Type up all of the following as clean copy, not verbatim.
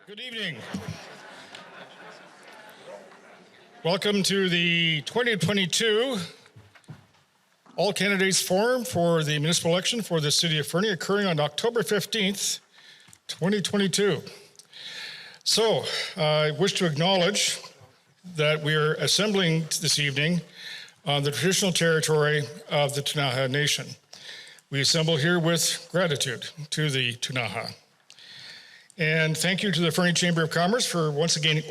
Good evening. Welcome to the 2022 All Candidates Forum for the municipal election for the City of Fernie, occurring on October 15th, 2022. So, I wish to acknowledge that we are assembling this evening on the traditional territory of the to.Mayor Nation. We assemble here with gratitude to the to.Mayor. And thank you to the Fernie Chamber of Commerce for once again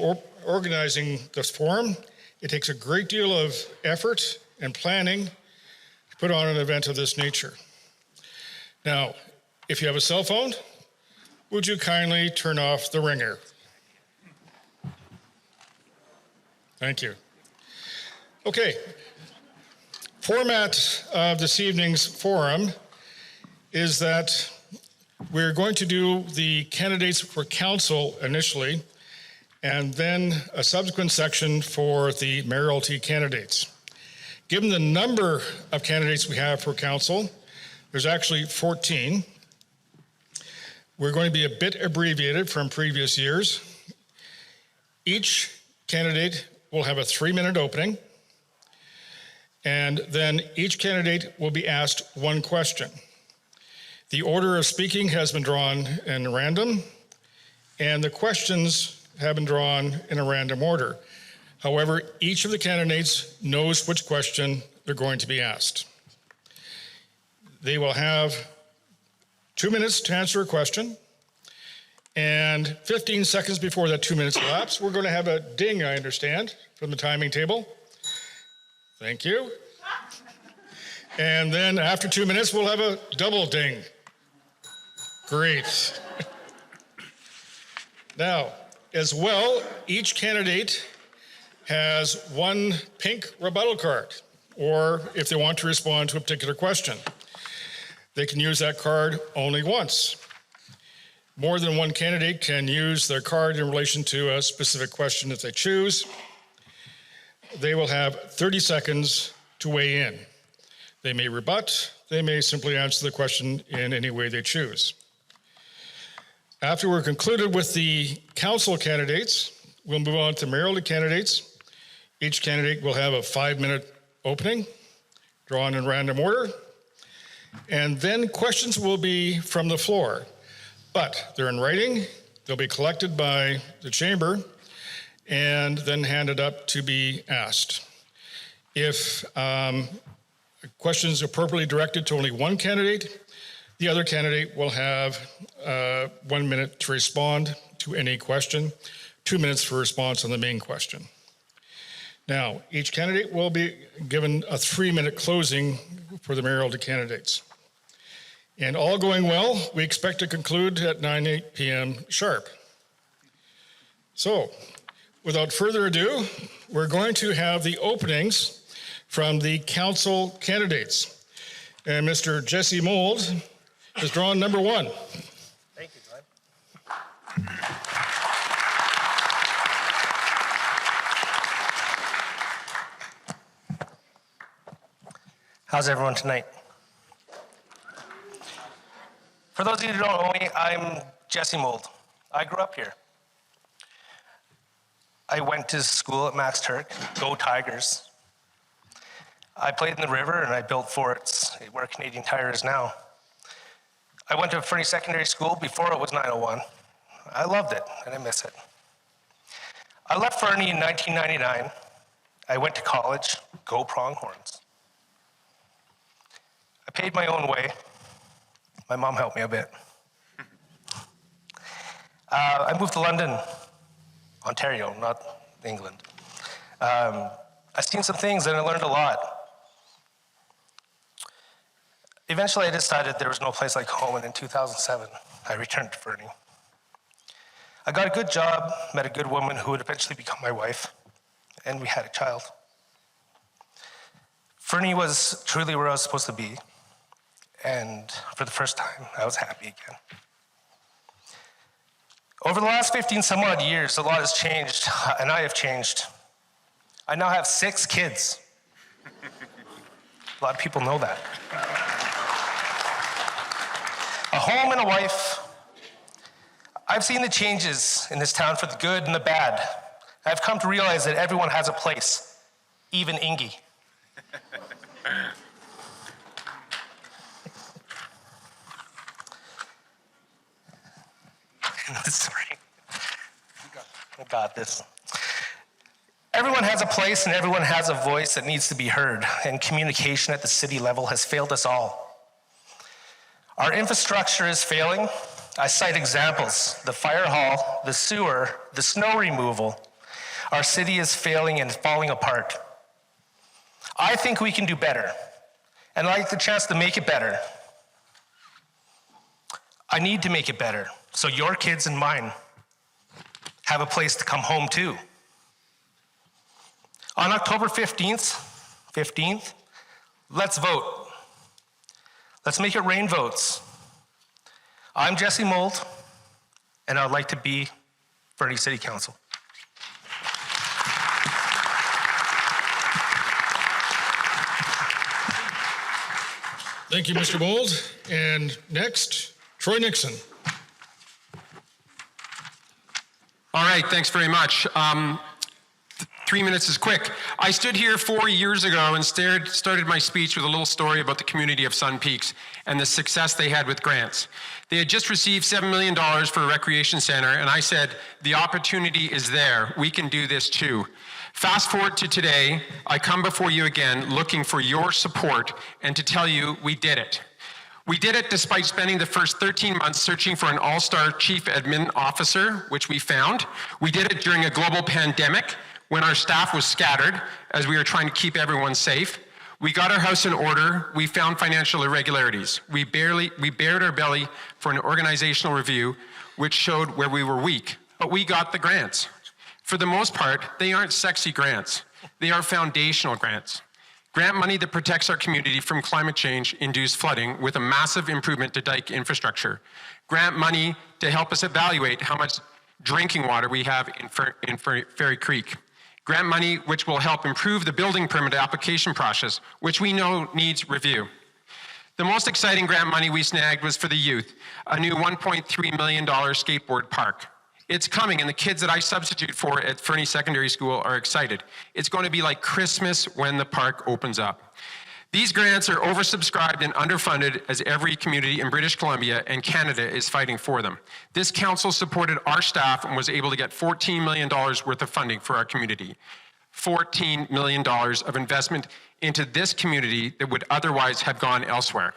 organizing this forum. It takes a great deal of effort and planning to put on an event of this nature. Now, if you have a cell phone, would you kindly turn off the ringer? Thank you. Okay, format of this evening's forum is that we're going to do the candidates for council initially, and then a subsequent section for the mayoralty candidates. Given the number of candidates we have for council, there's actually 14. We're going to be a bit abbreviated from previous years. Each candidate will have a 3-minute opening, and then each candidate will be asked one question. The order of speaking has been drawn in random, and the questions have been drawn in a random order. However, each of the candidates knows which question they're going to be asked. They will have 2 minutes to answer a question, and 15 seconds before that 2 minutes elapse, we're going to have a ding, I understand, from the timing table. Thank you. And then after 2 minutes, we'll have a double ding. Great. Now, as well, each candidate has one pink rebuttal card, or if they want to respond to a particular question, they can use that card only once. More than one candidate can use their card in relation to a specific question if they choose. They will have 30 seconds to weigh in. They may rebut, they may simply answer the question in any way they choose. After we're concluded with the council candidates, we'll move on to mayoralty candidates. Each candidate will have a 5-minute opening, drawn in random order, and then questions will be from the floor. But they're in writing, they'll be collected by the chamber, and then handed up to be asked. If a question is appropriately directed to only one candidate, the other candidate will have 1 minute to respond to any question, 2 minutes for response on the main question. Now, each candidate will be given a 3-minute closing for the mayoralty candidates. And all going well, we expect to conclude at 9 p.m. sharp. So, without further ado, we're going to have the openings from the council candidates. And Mr. Jesse Mould is drawn number 1. Thank you, Glenn. How's everyone tonight? For those of you who don't know me, I'm Jesse Mould. I grew up here. I went to school at Max Turk, go Tigers. I played in the river and I built forts where Canadian Tire is now. I went to Fernie Secondary School before it was 901. I loved it and I miss it. I left Fernie in 1999. I went to college, go Pronghorns. I paid my own way. My mom helped me a bit. I moved to London, Ontario, not England. I've seen some things and I learned a lot. Eventually I decided there was no place like home, and in 2007, I returned to Fernie. I got a good job, met a good woman who would eventually become my wife, and we had a child. Fernie was truly where I was supposed to be, and for the first time, I was happy again. Over the last 15 some odd years, a lot has changed, and I have changed. I now have 6 kids. A lot of people know that. A home and a wife. I've seen the changes in this town for the good and the bad. I've come to realize that everyone has a place, even Ingy. Sorry. I got this. Everyone has a place and everyone has a voice that needs to be heard, and communication at the city level has failed us all. Our infrastructure is failing. I cite examples: the fire hall, the sewer, the snow removal. Our city is failing and falling apart. I think we can do better, and I'd like the chance to make it better. I need to make it better, so your kids and mine have a place to come home to. On October 15th, let's vote. Let's make it rain votes. I'm Jesse Mould, and I'd like to be Fernie City Council. Thank you, Mr. Mould. And next, Troy Nixon. All right, thanks very much. 3 minutes is quick. I stood here 4 years ago and started my speech with a little story about the community of Sun Peaks and the success they had with grants. They had just received $7 million for a recreation center, and I said, the opportunity is there. We can do this too. Fast forward to today, I come before you again looking for your support and to tell you we did it. We did it despite spending the first 13 months searching for an all-star chief admin officer, which we found. We did it during a global pandemic when our staff was scattered as we were trying to keep everyone safe. We got our house in order. We found financial irregularities. We bared our belly for an organizational review, which showed where we were weak, but we got the grants. For the most part, they aren't sexy grants. They are foundational grants. Grant money that protects our community from climate change-induced flooding with a massive improvement to dike infrastructure. Grant money to help us evaluate how much drinking water we have in Ferry Creek. Grant money which will help improve the building permit application process, which we know needs review. The most exciting grant money we snagged was for the youth, a new $1.3 million skateboard park. It's coming, and the kids that I substitute for at Fernie Secondary School are excited. It's going to be like Christmas when the park opens up. These grants are oversubscribed and underfunded as every community in British Columbia and Canada is fighting for them. This council supported our staff and was able to get $14 million worth of funding for our community. $14 million of investment into this community that would otherwise have gone elsewhere.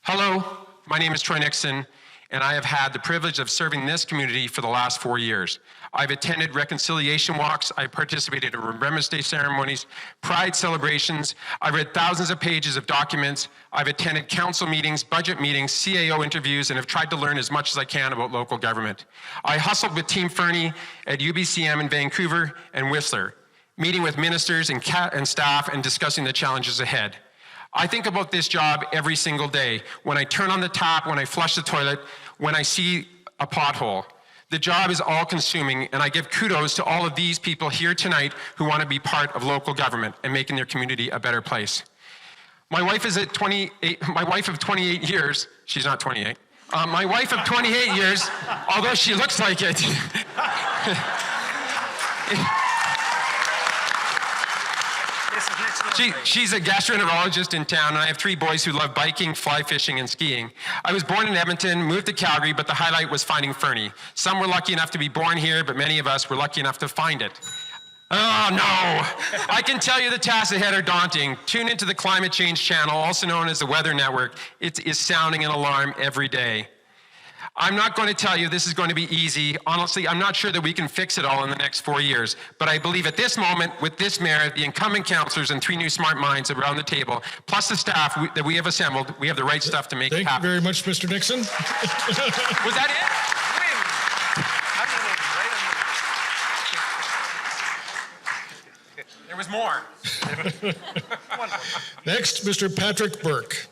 Hello, my name is Troy Nixon, and I have had the privilege of serving this community for the last 4 years. I've attended reconciliation walks, I participated in Remembrance Day ceremonies, pride celebrations, I've read thousands of pages of documents, I've attended council meetings, budget meetings, CAO interviews, and have tried to learn as much as I can about local government. I hustled with Team Fernie at UBCM in Vancouver and Whistler, meeting with ministers and staff and discussing the challenges ahead. I think about this job every single day. When I turn on the tap, when I flush the toilet, when I see a pothole. The job is all-consuming, and I give kudos to all of these people here tonight who want to be part of local government and making their community a better place. My wife of 28 years, she's not 28. My wife of 28 years, although she looks like it. She's a gastroenterologist in town, and I have 3 boys who love biking, fly fishing, and skiing. I was born in Edmonton, moved to Calgary, but the highlight was finding Fernie. Some were lucky enough to be born here, but many of us were lucky enough to find it. Oh no! I can tell you the tasks ahead are daunting. Tune into the Climate Change Channel, also known as the Weather Network. It is sounding an alarm every day. I'm not going to tell you this is going to be easy. Honestly, I'm not sure that we can fix it all in the next 4 years. But I believe at this moment, with this mayor, the incumbent councillors, and 3 new smart minds around the table, plus the staff that we have assembled, we have the right stuff to make it happen. Thank you very much, Mr. Nixon. Was that it? There was more. Next, Mr. Patrick Burke.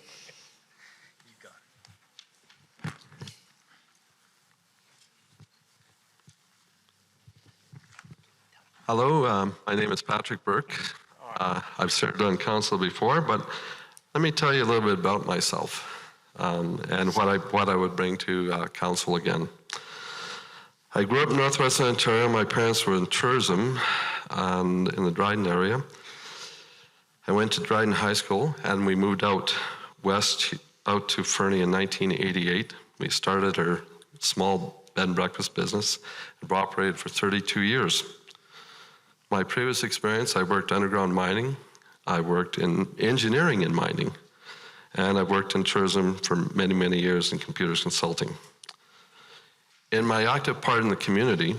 Hello, my name is Patrick Burke. I've served on council before, but let me tell you a little bit about myself and what I would bring to council again. I grew up in northwestern Ontario. My parents were in tourism and in the Dryden area. I went to Dryden High School, and we moved out west, out to Fernie in 1988. We started our small bed and breakfast business and operated for 32 years. My previous experience, I worked underground mining, I worked in engineering in mining, and I've worked in tourism for many, many years in computers consulting. In my active part in the community,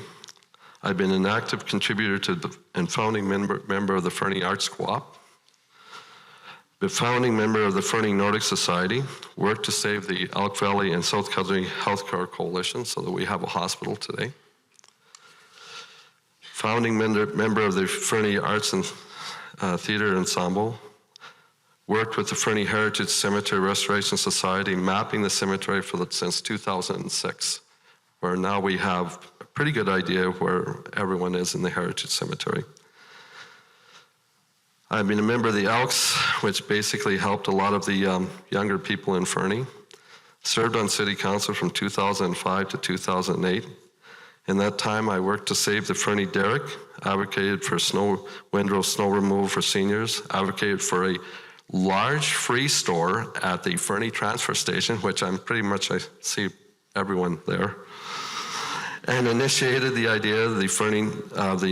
I've been an active contributor to and founding member of the Fernie Arts Co-op, the founding member of the Fernie Nordic Society, worked to save the Elk Valley and South Country Healthcare Coalition so that we have a hospital today. Founding member of the Fernie Arts and Theatre Ensemble, worked with the Fernie Heritage Cemetery Restoration Society, mapping the cemetery since 2006, where now we have a pretty good idea of where everyone is in the Heritage Cemetery. I've been a member of the Elks, which basically helped a lot of the younger people in Fernie. Served on City Council from 2005 to 2008. In that time, I worked to save the Fernie Derrick, advocated for windrow snow removal for seniors, advocated for a large free store at the Fernie transfer station, which I see everyone there, and initiated the idea of the Fernie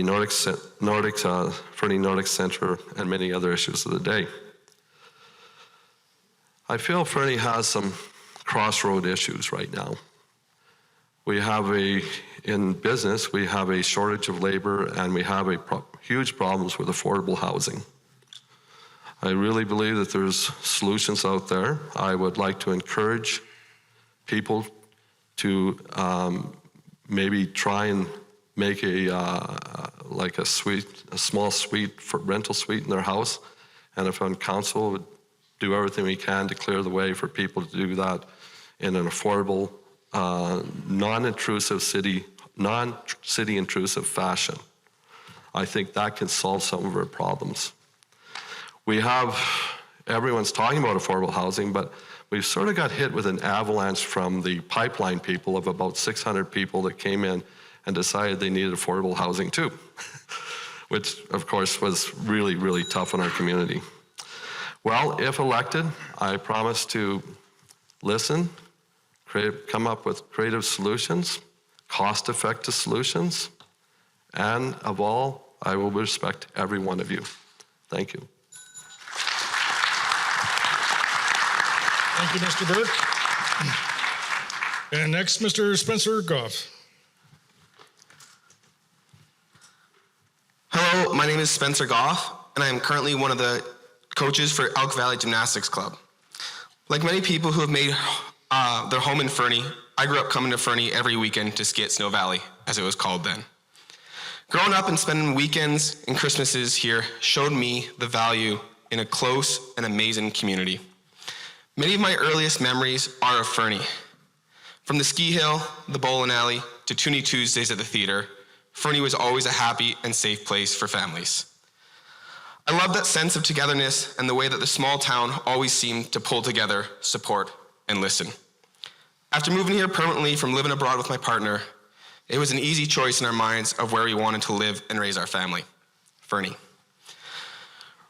Nordic Centre and many other issues of the day. I feel Fernie has some crossroad issues right now. We have in business, we have a shortage of labor, and we have huge problems with affordable housing. I really believe that there's solutions out there. I would like to encourage people to maybe try and make a small suite, rental suite in their house, and if on council would do everything we can to clear the way for people to do that in an affordable, non-intrusive non-city intrusive fashion. I think that can solve some of our problems. Everyone's talking about affordable housing, but we've sort of got hit with an avalanche from the pipeline people of about 600 people that came in and decided they needed affordable housing too, which of course was really, really tough on our community. Well, if elected, I promise to listen, come up with creative solutions, cost-effective solutions, and of all, I will respect every one of you. Thank you. Thank you, Mr. Burke. And next, Mr. Spencer Goff. Hello, my name is Spencer Goff, and I am currently one of the coaches for Elk Valley Gymnastics Club. Like many people who have made their home in Fernie, I grew up coming to Fernie every weekend to ski at Snow Valley, as it was called then. Growing up and spending weekends and Christmases here showed me the value in a close and amazing community. Many of my earliest memories are of Fernie. From the ski hill, the bowling alley, to Toonie Tuesdays at the theater, Fernie was always a happy and safe place for families. I love that sense of togetherness and the way that the small town always seemed to pull together, support, and listen. After moving here permanently from living abroad with my partner, it was an easy choice in our minds of where we wanted to live and raise our family, Fernie.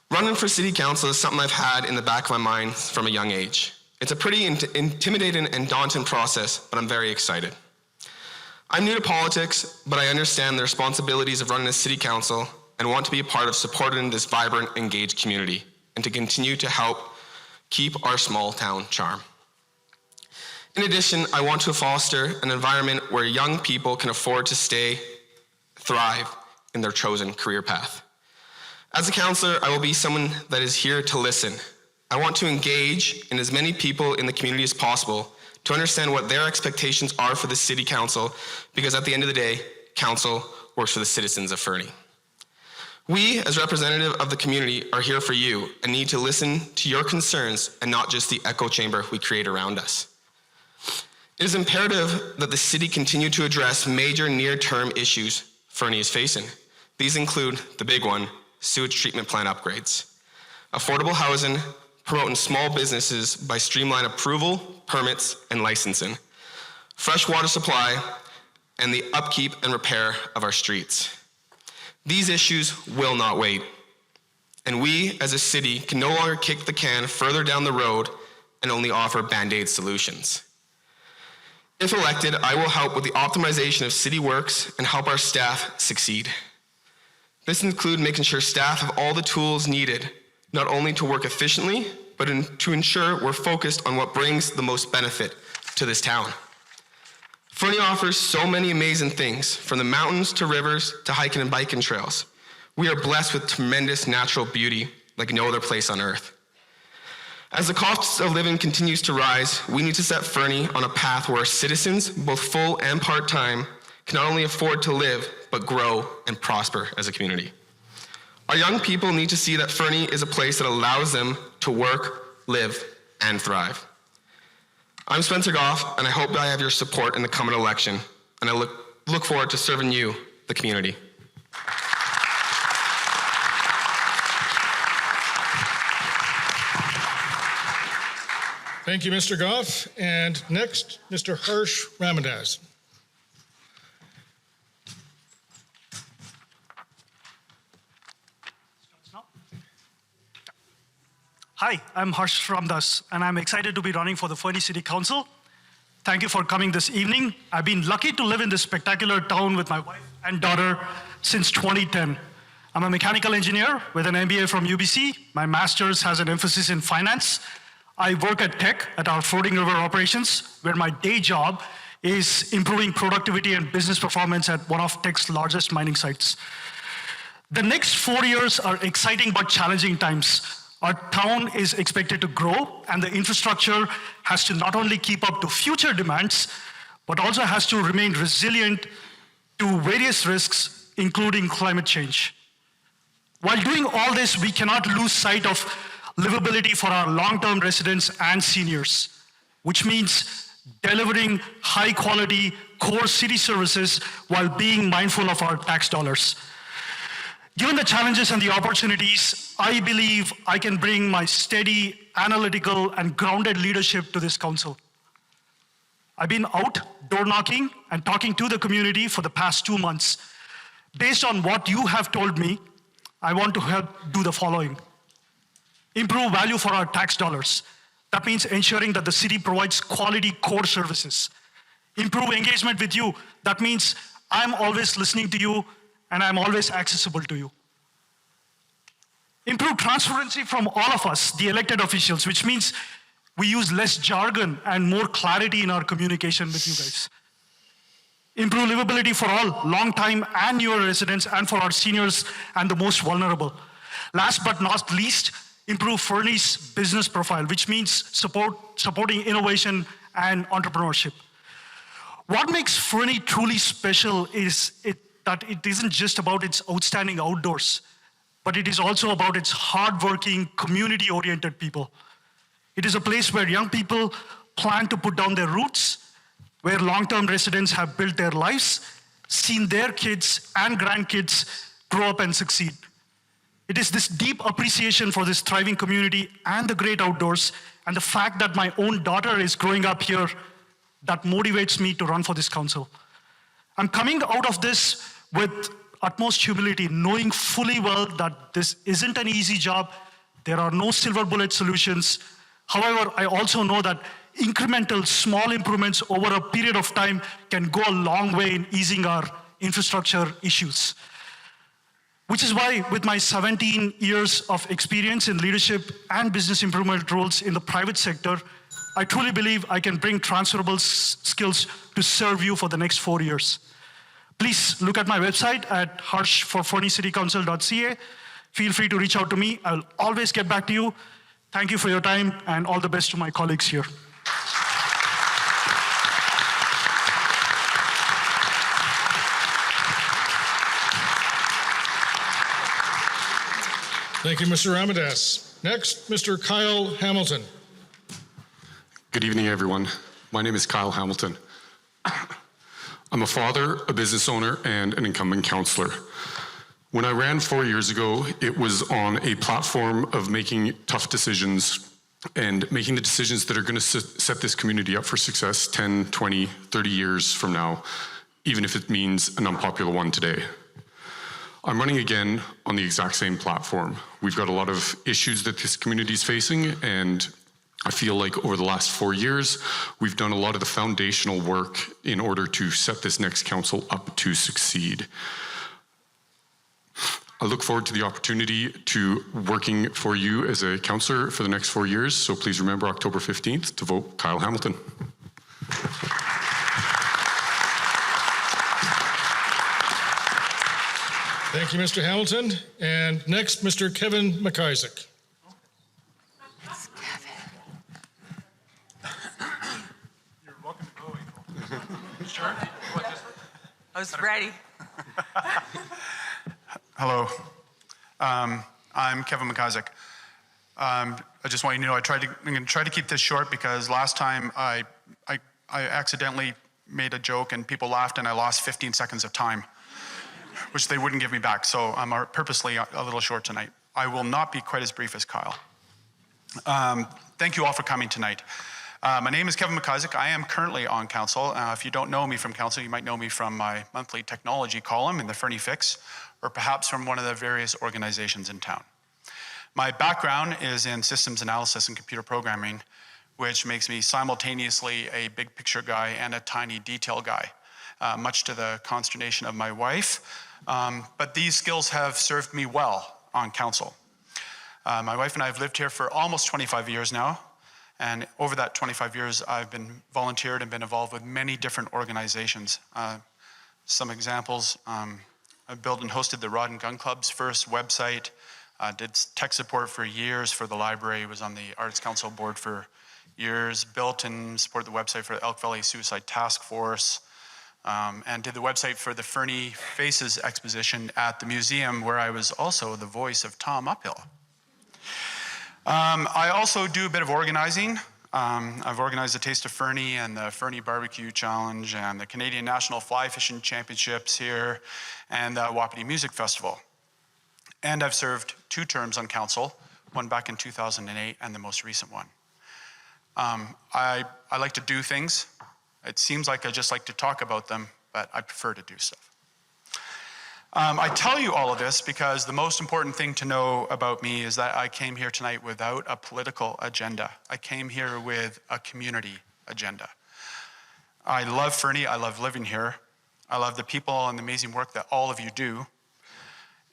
Running for city council is something I've had in the back of my mind from a young age. It's a pretty intimidating and daunting process, but I'm very excited. I'm new to politics, but I understand the responsibilities of running a city council and want to be a part of supporting this vibrant, engaged community and to continue to help keep our small town charm. In addition, I want to foster an environment where young people can afford to thrive in their chosen career path. As a counselor, I will be someone that is here to listen. I want to engage in as many people in the community as possible to understand what their expectations are for the city council, because at the end of the day, council works for the citizens of Fernie. We, as representative of the community, are here for you and need to listen to your concerns and not just the echo chamber we create around us. It is imperative that the city continue to address major near-term issues Fernie is facing. These include the big one, sewage treatment plant upgrades, affordable housing, promoting small businesses by streamlined approval, permits, and licensing, fresh water supply, and the upkeep and repair of our streets. These issues will not wait, and we as a city can no longer kick the can further down the road and only offer Band-Aid solutions. If elected, I will help with the optimization of city works and help our staff succeed. This includes making sure staff have all the tools needed, not only to work efficiently, but to ensure we're focused on what brings the most benefit to this town. Fernie offers so many amazing things, from the mountains to rivers to hiking and biking trails. We are blessed with tremendous natural beauty like no other place on earth. As the cost of living continues to rise, we need to set Fernie on a path where our citizens, both full and part-time, can not only afford to live, but grow and prosper as a community. Our young people need to see that Fernie is a place that allows them to work, live, and thrive. I'm Spencer Goff, and I hope that I have your support in the coming election, and I look forward to serving you, the community. Thank you, Mr. Goff. And next, Mr. Harsh Ramadas. Hi, I'm Harsh Ramdas, and I'm excited to be running for the Fernie City Council. Thank you for coming this evening. I've been lucky to live in this spectacular town with my wife and daughter since 2010. I'm a mechanical engineer with an MBA from UBC. My master's has an emphasis in finance. I work at Tech at our Floating River operations, where my day job is improving productivity and business performance at one of Tech's largest mining sites. The next 4 years are exciting but challenging times. Our town is expected to grow, and the infrastructure has to not only keep up to future demands, but also has to remain resilient to various risks, including climate change. While doing all this, we cannot lose sight of livability for our long-term residents and seniors, which means delivering high-quality core city services while being mindful of our tax dollars. Given the challenges and the opportunities, I believe I can bring my steady, analytical, and grounded leadership to this council. I've been out door knocking and talking to the community for the past 2 months. Based on what you have told me, I want to help do the following. Improve value for our tax dollars. That means ensuring that the city provides quality core services. Improve engagement with you. That means I'm always listening to you and I'm always accessible to you. Improve transparency from all of us, the elected officials, which means we use less jargon and more clarity in our communication with you guys. Improve livability for all long-time and newer residents and for our seniors and the most vulnerable. Last but not least, improve Fernie's business profile, which means supporting innovation and entrepreneurship. What makes Fernie truly special is that it isn't just about its outstanding outdoors, but it is also about its hardworking, community-oriented people. It is a place where young people plan to put down their roots, where long-term residents have built their lives, seen their kids and grandkids grow up and succeed. It is this deep appreciation for this thriving community and the great outdoors, and the fact that my own daughter is growing up here, that motivates me to run for this council. I'm coming out of this with utmost humility, knowing fully well that this isn't an easy job. There are no silver bullet solutions. However, I also know that incremental small improvements over a period of time can go a long way in easing our infrastructure issues. Which is why, with my 17 years of experience in leadership and business improvement roles in the private sector, I truly believe I can bring transferable skills to serve you for the next 4 years. Please look at my website at harshforferniecitycouncil.ca. Feel free to reach out to me. I'll always get back to you. Thank you for your time, and all the best to my colleagues here. Thank you, Mr. Ramadas. Next, Mr. Kyle Hamilton. Good evening, everyone. My name is Kyle Hamilton. I'm a father, a business owner, and an incumbent councillor. When I ran 4 years ago, it was on a platform of making tough decisions and making the decisions that are going to set this community up for success 10, 20, 30 years from now. even if it means an unpopular one today. I'm running again on the exact same platform. We've got a lot of issues that this community is facing, and I feel like over the last 4 years, we've done a lot of the foundational work in order to set this next council up to succeed. I look forward to the opportunity to working for you as a councillor for the next 4 years, so please remember October 15th to vote Kyle Hamilton. Thank you, Mr. Hamilton. And next, Mr. Kevin McIsaac. You're welcome to go, April. Sure? I was ready. Hello. I'm Kevin McIsaac. I just want you to know I'm going to try to keep this short because last time I accidentally made a joke and people laughed and I lost 15 seconds of time, which they wouldn't give me back. So I'm purposely a little short tonight. I will not be quite as brief as Kyle. Thank you all for coming tonight. My name is Kevin McIsaac. I am currently on council. If you don't know me from council, you might know me from my monthly technology column in the Fernie Fix, or perhaps from one of the various organizations in town. My background is in systems analysis and computer programming, which makes me simultaneously a big picture guy and a tiny detail guy, much to the consternation of my wife. But these skills have served me well on council. My wife and I have lived here for almost 25 years now. And over that 25 years, I've been volunteered and been involved with many different organizations. Some examples, I built and hosted the Rod and Gun Club's first website, did tech support for years for the library, was on the Arts Council board for years, built and supported the website for the Elk Valley Suicide Task Force, and did the website for the Fernie Faces exposition at the museum, where I was also the voice of Tom Uphill. I also do a bit of organizing. I've organized the Taste of Fernie and the Fernie Barbecue Challenge and the Canadian National Fly Fishing Championships here and the Wapiti Music Festival. And I've served 2 terms on council, one back in 2008 and the most recent one. I like to do things. It seems like I just like to talk about them, but I prefer to do stuff. I tell you all of this because the most important thing to know about me is that I came here tonight without a political agenda. I came here with a community agenda. I love Fernie. I love living here. I love the people and the amazing work that all of you do.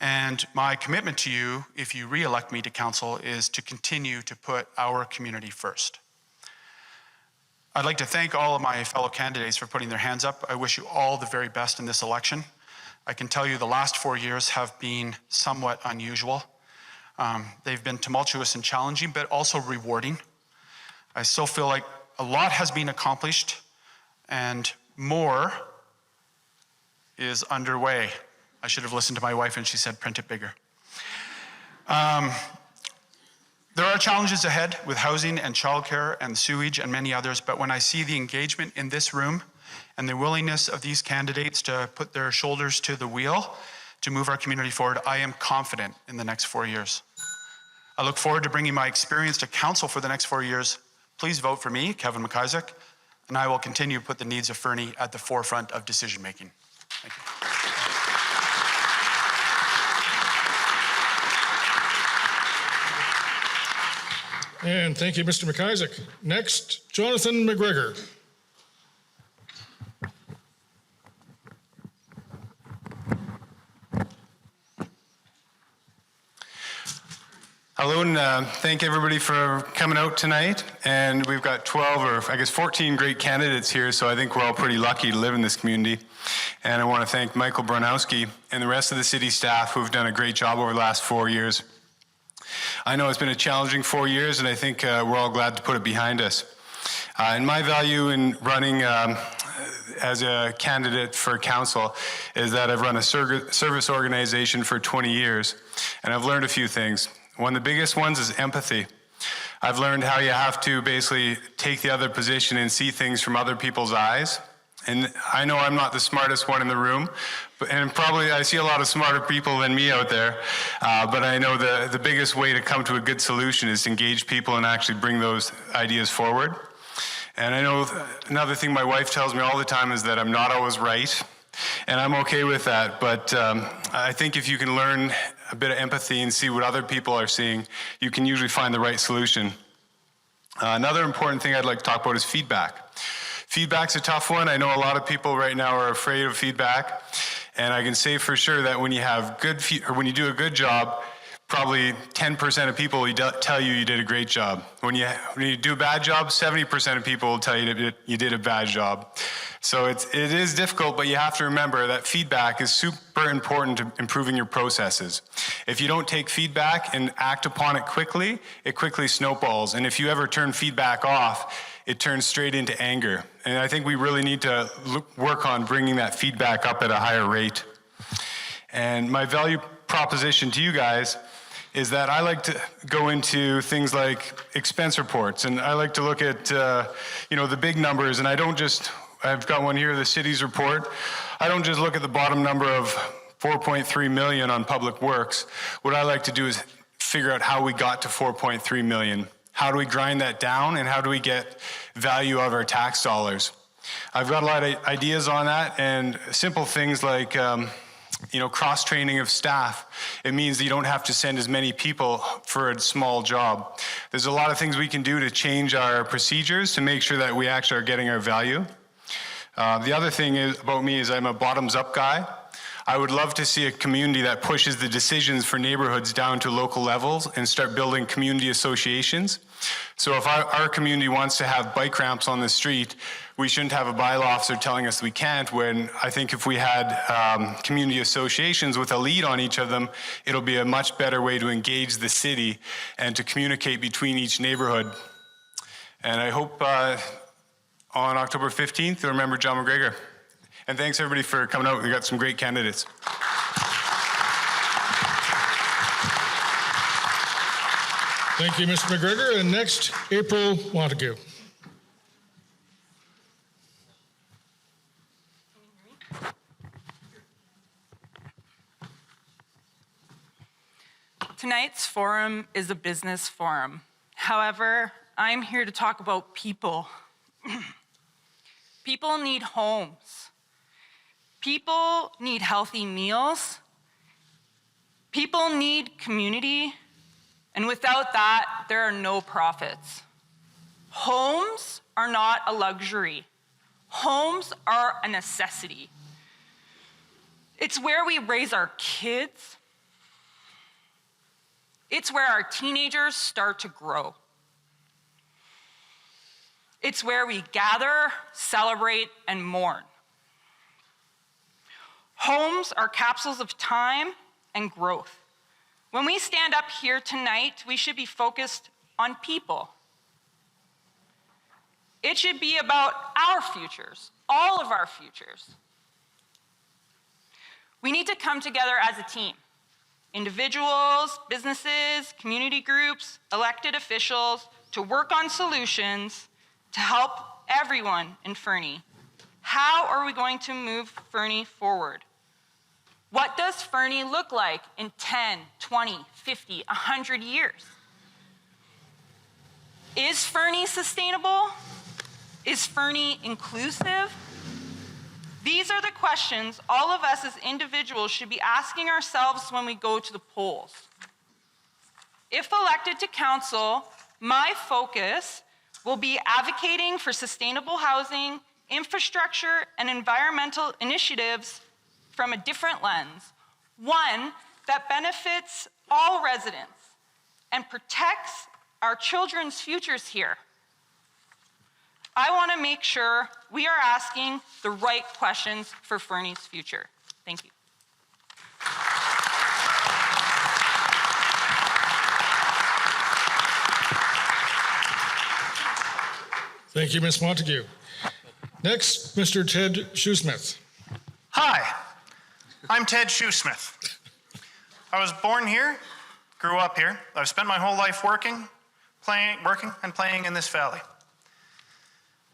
And my commitment to you, if you re-elect me to council, is to continue to put our community first. I'd like to thank all of my fellow candidates for putting their hands up. I wish you all the very best in this election. I can tell you the last 4 years have been somewhat unusual. They've been tumultuous and challenging, but also rewarding. I still feel like a lot has been accomplished and more is underway. I should have listened to my wife and she said, print it bigger. There are challenges ahead with housing and childcare and sewage and many others, but when I see the engagement in this room and the willingness of these candidates to put their shoulders to the wheel to move our community forward, I am confident in the next 4 years. I look forward to bringing my experience to council for the next 4 years. Please vote for me, Kevin McIsaac, and I will continue to put the needs of Fernie at the forefront of decision making. Thank you. And thank you, Mr. McIsaac. Next, Jonathan McGregor. Hello, and thank everybody for coming out tonight. And we've got 12 or I guess 14 great candidates here, so I think we're all pretty lucky to live in this community. And I want to thank Michael Bronowski and the rest of the city staff who've done a great job over the last 4 years. I know it's been a challenging 4 years, and I think we're all glad to put it behind us. And my value in running as a candidate for council is that I've run a service organization for 20 years, and I've learned a few things. One of the biggest ones is empathy. I've learned how you have to basically take the other position and see things from other people's eyes. And I know I'm not the smartest one in the room, and probably I see a lot of smarter people than me out there, but I know the biggest way to come to a good solution is to engage people and actually bring those ideas forward. And I know another thing my wife tells me all the time is that I'm not always right, And I'm okay with that, but I think if you can learn a bit of empathy and see what other people are seeing, you can usually find the right solution. Another important thing I'd like to talk about is feedback. Feedback's a tough one. I know a lot of people right now are afraid of feedback, and I can say for sure that when you have when you do a good job, probably 10% of people will tell you you did a great job. When you do a bad job, 70% of people will tell you that you did a bad job. So it is difficult, but you have to remember that feedback is super important to improving your processes. If you don't take feedback and act upon it quickly snowballs. And if you ever turn feedback off, it turns straight into anger. And I think we really need to work on bringing that feedback up at a higher rate. And my value proposition to you guys is that I like to go into things like expense reports, and I like to look at the big numbers, and I've got one here, the city's report. I don't just look at the bottom number of 4.3 million on public works. What I like to do is figure out how we got to 4.3 million. How do we grind that down, and how do we get value out of our tax dollars? I've got a lot of ideas on that, and simple things like cross-training of staff. It means that you don't have to send as many people for a small job. There's a lot of things we can do to change our procedures to make sure that we actually are getting our value. The other thing about me is I'm a bottoms-up guy. I would love to see a community that pushes the decisions for neighborhoods down to local levels and start building community associations. So if our community wants to have bike ramps on the street, we shouldn't have a bylaw officer telling us we can't, when I think if we had community associations with a lead on each of them, it'll be a much better way to engage the city and to communicate between each neighborhood. And I hope on October 15th, you'll remember John McGregor. And thanks everybody for coming out. We got some great candidates. Thank you, Mr. McGregor. And next, April Montague. Tonight's forum is a business forum. However, I'm here to talk about people. People need homes. People need healthy meals. People need community. And without that, there are no profits. Homes are not a luxury. Homes are a necessity. It's where we raise our kids. It's where our teenagers start to grow. It's where we gather, celebrate, and mourn. Homes are capsules of time and growth. When we stand up here tonight, we should be focused on people. It should be about our futures, all of our futures. We need to come together as a team. Individuals, businesses, community groups, elected officials, to work on solutions to help everyone in Fernie. How are we going to move Fernie forward? What does Fernie look like in 10, 20, 50, 100 years? Is Fernie sustainable? Is Fernie inclusive? These are the questions all of us as individuals should be asking ourselves when we go to the polls. If elected to council, my focus will be advocating for sustainable housing, infrastructure, and environmental initiatives from a different lens, one that benefits all residents and protects our children's futures here. I want to make sure we are asking the right questions for Fernie's future. Thank you. Thank you, Ms. Montague. Next, Mr. Ted Shoesmith. Hi, I'm Ted Shoesmith. I was born here, grew up here. I've spent my whole life working and playing in this valley.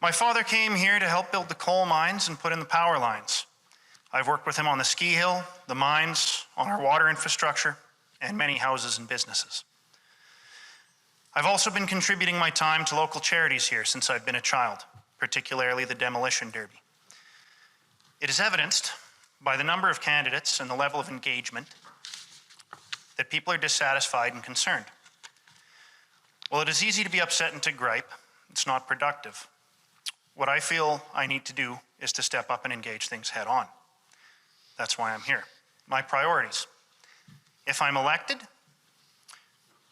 My father came here to help build the coal mines and put in the power lines. I've worked with him on the ski hill, the mines, on our water infrastructure, and many houses and businesses. I've also been contributing my time to local charities here since I've been a child, particularly the Demolition Derby. It is evidenced by the number of candidates and the level of engagement that people are dissatisfied and concerned. Well, it is easy to be upset and to gripe. It's not productive. What I feel I need to do is to step up and engage things head on. That's why I'm here. My priorities. If I'm elected,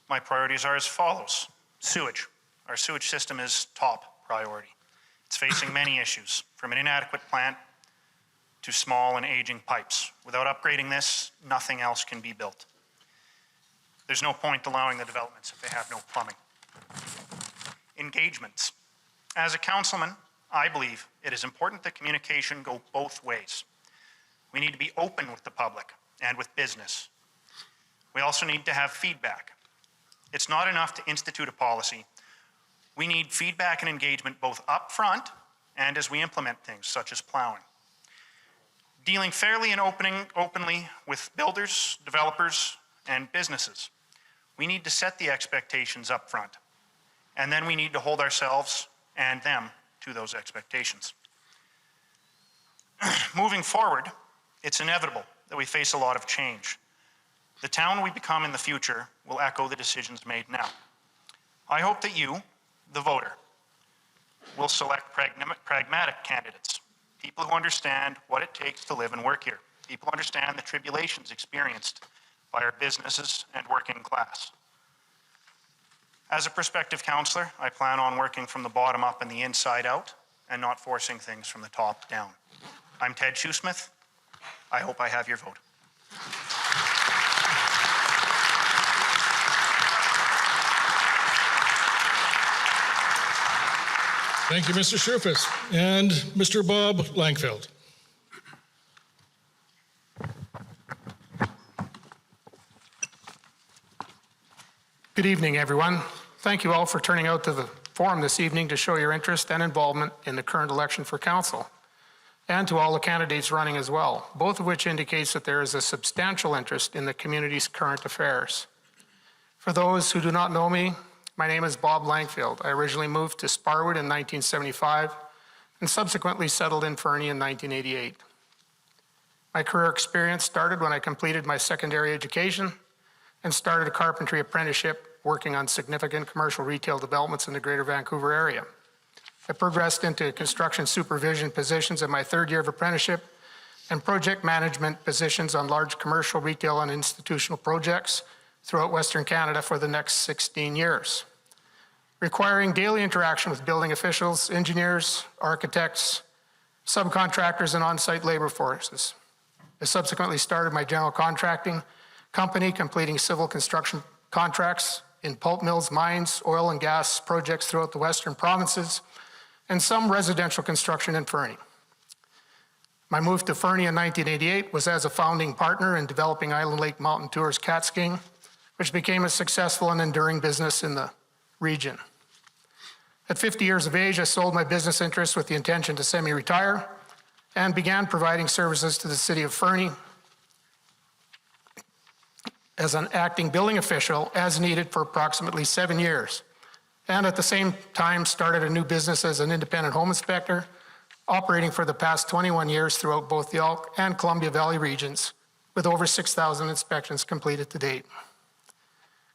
my priorities are as follows. Sewage. Our sewage system is top priority. It's facing many issues, from an inadequate plant to small and aging pipes. Without upgrading this, nothing else can be built. There's no point allowing the developments if they have no plumbing. Engagements. As a councilman, I believe it is important that communication go both ways. We need to be open with the public and with business. We also need to have feedback. It's not enough to institute a policy. We need feedback and engagement both up front and as we implement things, such as plowing. Dealing fairly and openly with builders, developers, and businesses. We need to set the expectations up front, and then we need to hold ourselves and them to those expectations. Moving forward, it's inevitable that we face a lot of change. The town we become in the future will echo the decisions made now. I hope that you, the voter, will select pragmatic candidates, people who understand what it takes to live and work here, people who understand the tribulations experienced by our businesses and working class. As a prospective councillor, I plan on working from the bottom up and the inside out and not forcing things from the top down. I'm Ted Shoesmith. I hope I have your vote. Thank you, Mr. Schufus. And Mr. Bob Langfeld. Good evening, everyone. Thank you all for turning out to the forum this evening to show your interest and involvement in the current election for council, and to all the candidates running as well, both of which indicates that there is a substantial interest in the community's current affairs. For those who do not know me, my name is Bob Langfield. I originally moved to Sparwood in 1975 and subsequently settled in Fernie in 1988. My career experience started when I completed my secondary education and started a carpentry apprenticeship working on significant commercial retail developments in the Greater Vancouver area. I progressed into construction supervision positions in my third year of apprenticeship and project management positions on large commercial, retail, and institutional projects throughout Western Canada for the next 16 years, requiring daily interaction with building officials, engineers, architects, subcontractors, and on-site labor forces. I subsequently started my general contracting company, completing civil construction contracts in pulp mills, mines, oil and gas projects throughout the Western provinces, and some residential construction in Fernie. My move to Fernie in 1988 was as a founding partner in developing Island Lake Mountain Tours cat skiing, which became a successful and enduring business in the region. At 50 years of age, I sold my business interests with the intention to semi-retire and began providing services to the city of Fernie as an acting building official as needed for approximately 7 years. And at the same time, started a new business as an independent home inspector, operating for the past 21 years throughout both the Elk and Columbia Valley regions, with over 6,000 inspections completed to date.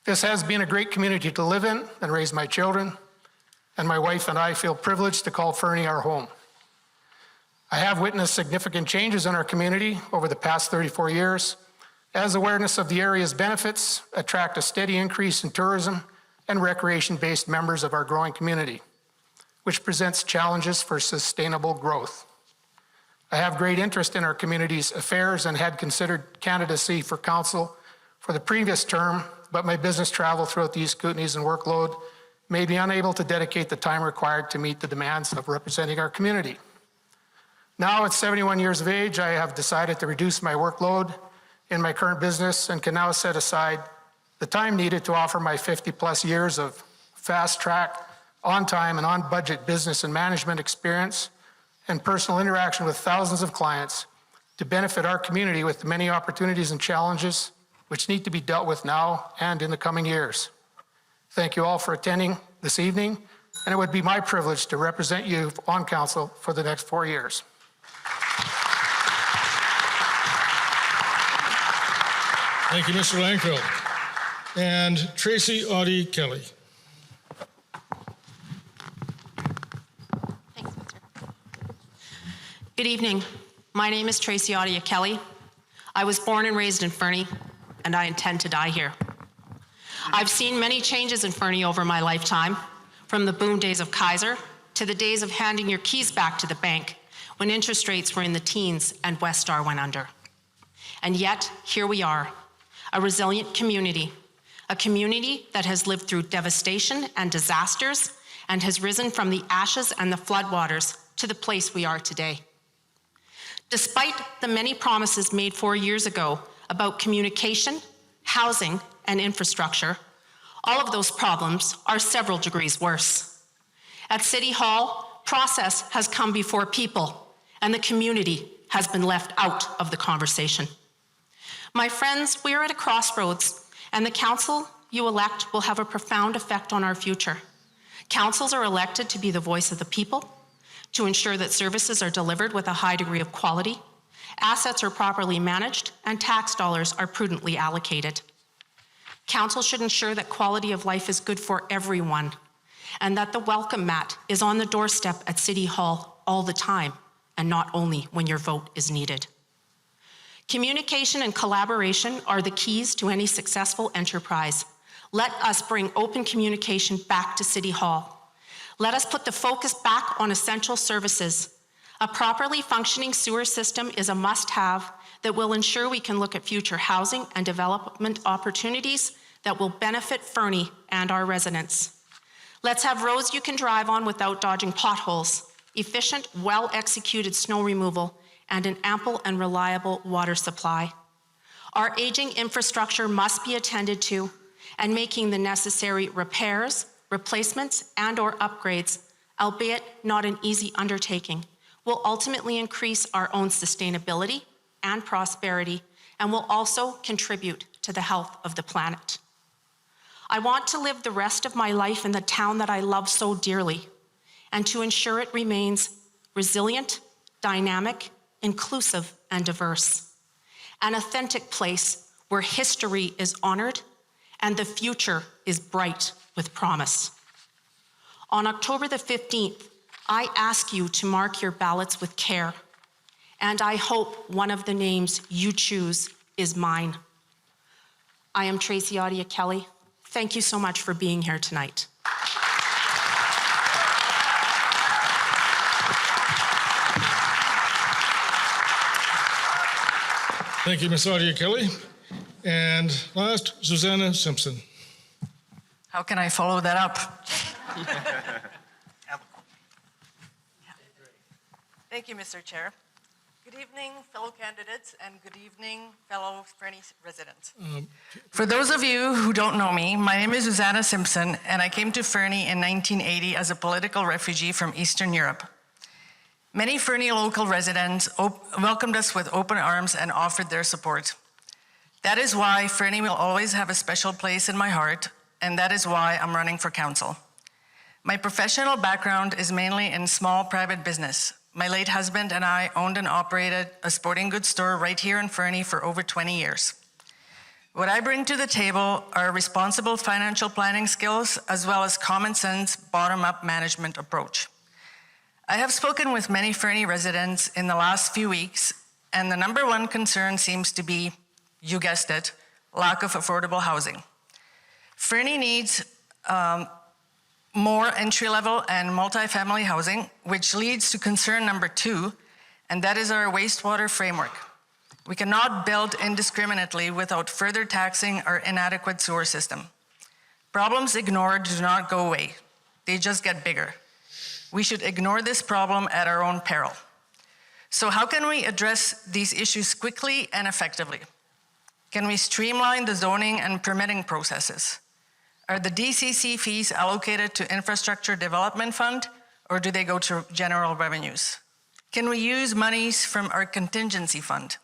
This has been a great community to live in and raise my children, and my wife and I feel privileged to call Fernie our home. I have witnessed significant changes in our community over the past 34 years, as awareness of the area's benefits attract a steady increase in tourism and recreation-based members of our growing community, which presents challenges for sustainable growth. I have great interest in our community's affairs and had considered candidacy for council for the previous term, but my business travel throughout the East Kootenays and workload made me unable to dedicate the time required to meet the demands of representing our community. Now at 71 years of age, I have decided to reduce my workload in my current business and can now set aside the time needed to offer my 50+ years of fast-track, on-time and on-budget business and management experience and personal interaction with thousands of clients to benefit our community with the many opportunities and challenges which need to be dealt with now and in the coming years. Thank you all for attending this evening, and it would be my privilege to represent you on council for the next 4 years. Thank you, Mr. Langfield. And Tracy Audie Kelly. Thanks, Mr. Good evening. My name is Tracy Audie Kelly. I was born and raised in Fernie, and I intend to die here. I've seen many changes in Fernie over my lifetime, from the boom days of Kaiser to the days of handing your keys back to the bank when interest rates were in the teens and West Star went under. And yet, here we are, a resilient community, a community that has lived through devastation and disasters and has risen from the ashes and the floodwaters to the place we are today. Despite the many promises made 4 years ago about communication, housing, and infrastructure, all of those problems are several degrees worse. At City Hall, process has come before people, and the community has been left out of the conversation. My friends, we are at a crossroads, and the council you elect will have a profound effect on our future. Councils are elected to be the voice of the people, to ensure that services are delivered with a high degree of quality, assets are properly managed, and tax dollars are prudently allocated. Council should ensure that quality of life is good for everyone, and that the welcome mat is on the doorstep at City Hall all the time, and not only when your vote is needed. Communication and collaboration are the keys to any successful enterprise. Let us bring open communication back to City Hall. Let us put the focus back on essential services. A properly functioning sewer system is a must-have that will ensure we can look at future housing and development opportunities that will benefit Fernie and our residents. Let's have roads you can drive on without dodging potholes, efficient, well-executed snow removal, and an ample and reliable water supply. Our aging infrastructure must be attended to, and making the necessary repairs, replacements, and/or upgrades, albeit not an easy undertaking, will ultimately increase our own sustainability and prosperity, and will also contribute to the health of the planet. I want to live the rest of my life in the town that I love so dearly, and to ensure it remains resilient, dynamic, inclusive, and diverse. An authentic place where history is honored and the future is bright with promise. On October the 15th, I ask you to mark your ballots with care, and I hope one of the names you choose is mine. I am Tracy Audie Kelly. Thank you so much for being here tonight. Thank you, Ms. Audie Kelly. And last, Susanna Simpson. How can I follow that up? Thank you, Mr. Chair. Good evening, fellow candidates, and good evening, fellow Fernie residents. For those of you who don't know me, my name is Susanna Simpson, and I came to Fernie in 1980 as a political refugee from Eastern Europe. Many Fernie local residents welcomed us with open arms and offered their support. That is why Fernie will always have a special place in my heart, and that is why I'm running for council. My professional background is mainly in small private business. My late husband and I owned and operated a sporting goods store right here in Fernie for over 20 years. What I bring to the table are responsible financial planning skills as well as common sense bottom-up management approach. I have spoken with many Fernie residents in the last few weeks, and the number one concern seems to be, you guessed it, lack of affordable housing. Fernie needs more entry-level and multifamily housing, which leads to concern number 2, and that is our wastewater framework. We cannot build indiscriminately without further taxing our inadequate sewer system. Problems ignored do not go away. They just get bigger. We should ignore this problem at our own peril. So how can we address these issues quickly and effectively? Can we streamline the zoning and permitting processes? Are the DCC fees allocated to Infrastructure Development Fund, or do they go to general revenues? Can we use monies from our contingency fund?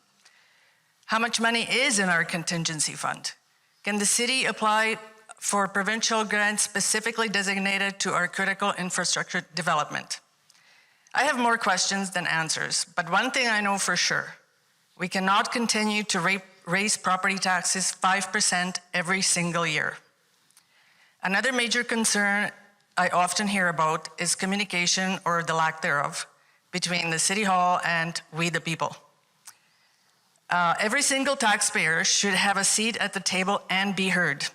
How much money is in our contingency fund? Can the city apply for provincial grants specifically designated to our critical infrastructure development? I have more questions than answers, but one thing I know for sure: we cannot continue to raise property taxes 5% every single year. Another major concern I often hear about is communication, or the lack thereof, between the City Hall and we the people. Every single taxpayer should have a seat at the table and be heard.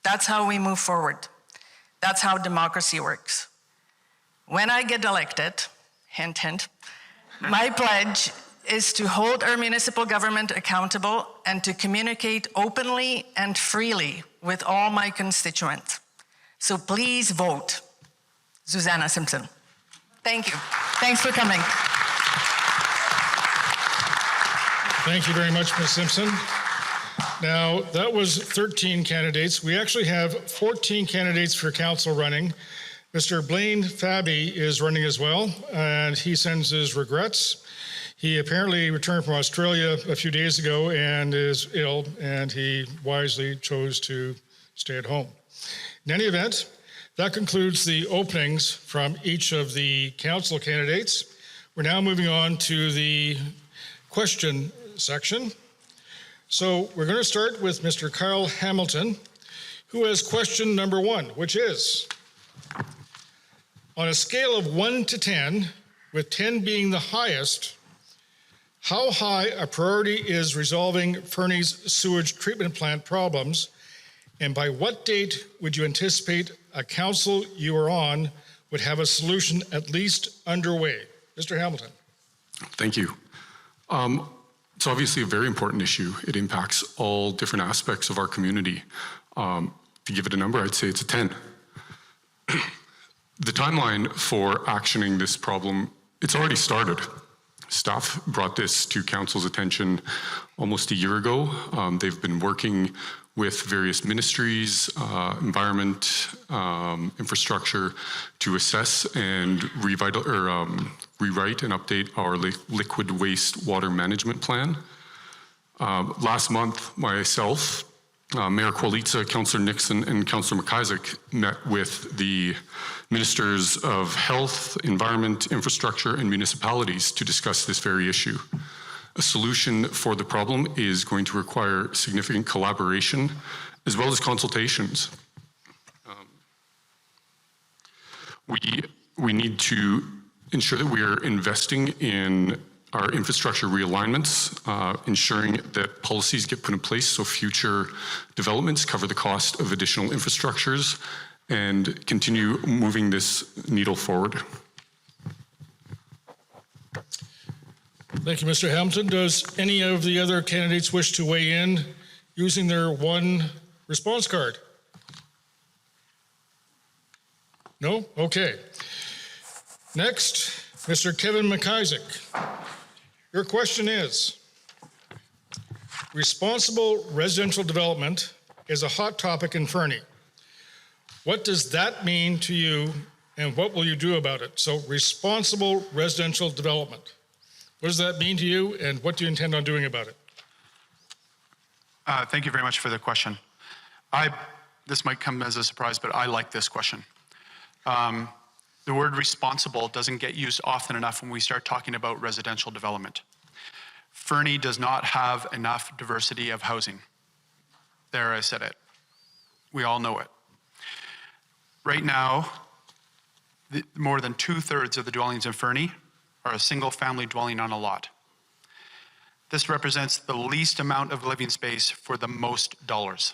That's how we move forward. That's how democracy works. When I get elected, hint, hint, my pledge is to hold our municipal government accountable and to communicate openly and freely with all my constituents. So please vote Susanna Simpson. Thank you. Thanks for coming. Thank you very much, Ms. Simpson. Now, that was 13 candidates. We actually have 14 candidates for council running. Mr. Blaine Fabi is running as well, and he sends his regrets. He apparently returned from Australia a few days ago and is ill, and he wisely chose to stay at home. In any event, that concludes the openings from each of the council candidates. We're now moving on to the question section. So we're going to start with Mr. Kyle Hamilton, who has question number 1, which is, on a scale of 1 to 10, with 10 being the highest, how high a priority is resolving Fernie's sewage treatment plant problems, and by what date would you anticipate a council you are on would have a solution at least underway? Mr. Hamilton. Thank you. It's obviously a very important issue. It impacts all different aspects of our community. To give it a number, I'd say it's a 10. The timeline for actioning this problem, it's already started. Staff brought this to council's attention almost a year ago. They've been working with various ministries, environment, infrastructure, to assess and rewrite and update our liquid waste water management plan. Last month, myself, Mayor Kwalitsa, Councillor Nixon, and Councillor McIsaac met with the Ministers of Health, Environment, Infrastructure, and Municipalities to discuss this very issue. A solution for the problem is going to require significant collaboration as well as consultations. We need to ensure that we are investing in our infrastructure realignments, ensuring that policies get put in place so future developments cover the cost of additional infrastructures, and continue moving this needle forward. Thank you, Mr. Hamilton. Does any of the other candidates wish to weigh in using their 1 response card? No? Okay. Next, Mr. Kevin McIsaac. Your question is, responsible residential development is a hot topic in Fernie. What does that mean to you, and what will you do about it? So, responsible residential development. What does that mean to you, and what do you intend on doing about it? Thank you very much for the question. This might come as a surprise, but I like this question. The word responsible doesn't get used often enough when we start talking about residential development. Fernie does not have enough diversity of housing. There, I said it. We all know it. Right now, more than 2/3 of the dwellings in Fernie are a single family dwelling on a lot. This represents the least amount of living space for the most dollars.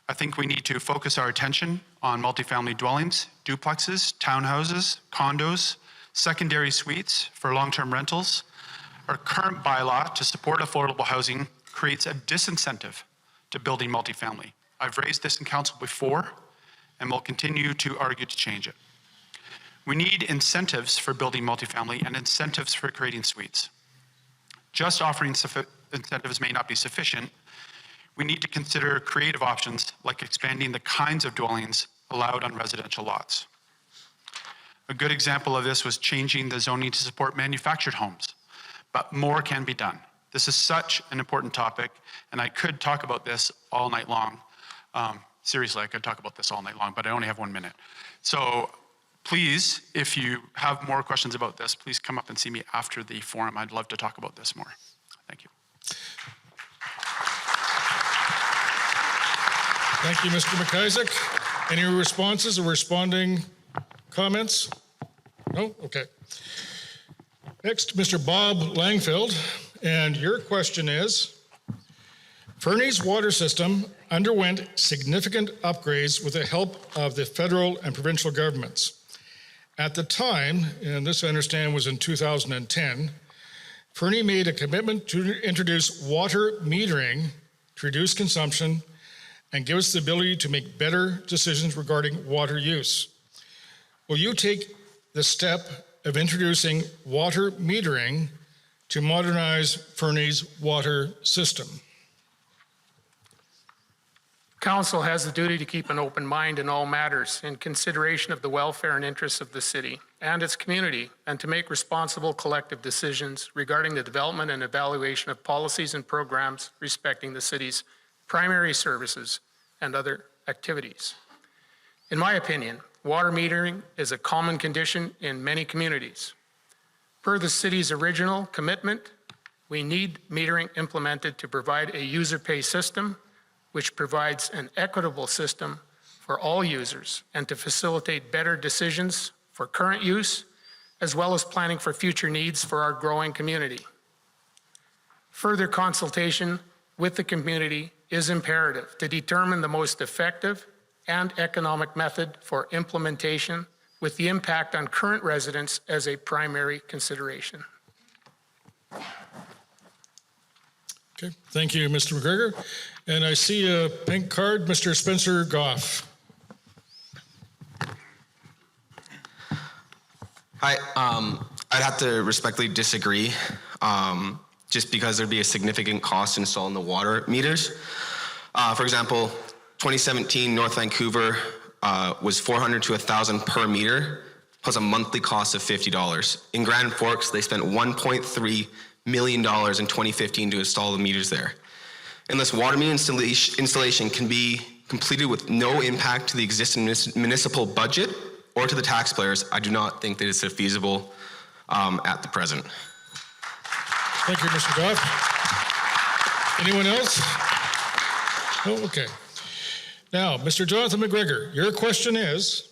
I think we need to focus our attention on multifamily dwellings, duplexes, townhouses, condos, secondary suites for long-term rentals. Our current bylaw to support affordable housing creates a disincentive to building multifamily. I've raised this in council before and will continue to argue to change it. We need incentives for building multifamily and incentives for creating suites. Just offering incentives may not be sufficient. We need to consider creative options like expanding the kinds of dwellings allowed on residential lots. A good example of this was changing the zoning to support manufactured homes, but more can be done. This is such an important topic, and I could talk about this all night long. Seriously, I could talk about this all night long, but I only have 1 minute. So please, if you have more questions about this, please come up and see me after the forum. I'd love to talk about this more. Thank you. Thank you, Mr. McIsaac. Any responses or responding comments? No? Okay. Next, Mr. Bob Langfield, and your question is, Fernie's water system underwent significant upgrades with the help of the federal and provincial governments. At the time, and this I understand was in 2010, Fernie made a commitment to introduce water metering to reduce consumption and give us the ability to make better decisions regarding water use. Will you take the step of introducing water metering to modernize Fernie's water system? Council has the duty to keep an open mind in all matters in consideration of the welfare and interests of the city and its community, and to make responsible collective decisions regarding the development and evaluation of policies and programs respecting the city's primary services and other activities. In my opinion, water metering is a common condition in many communities. Per the city's original commitment, we need metering implemented to provide a user pay system which provides an equitable system for all users and to facilitate better decisions for current use, as well as planning for future needs for our growing community. Further consultation with the community is imperative to determine the most effective and economic method for implementation with the impact on current residents as a primary consideration. Okay, thank you, Mr. McGregor. And I see a pink card, Mr. Spencer Goff. Hi, I'd have to respectfully disagree, just because there'd be a significant cost installing the water meters. For example, 2017 North Vancouver was $400 to $1,000 per meter, plus a monthly cost of $50. In Grand Forks, they spent $1.3 million in 2015 to install the meters there. And this water meter installation can be completed with no impact to the existing municipal budget or to the taxpayers. I do not think that it's feasible at the present. Thank you, Mr. Goff. Anyone else? Oh, okay. Now, Mr. Jonathan McGregor, your question is,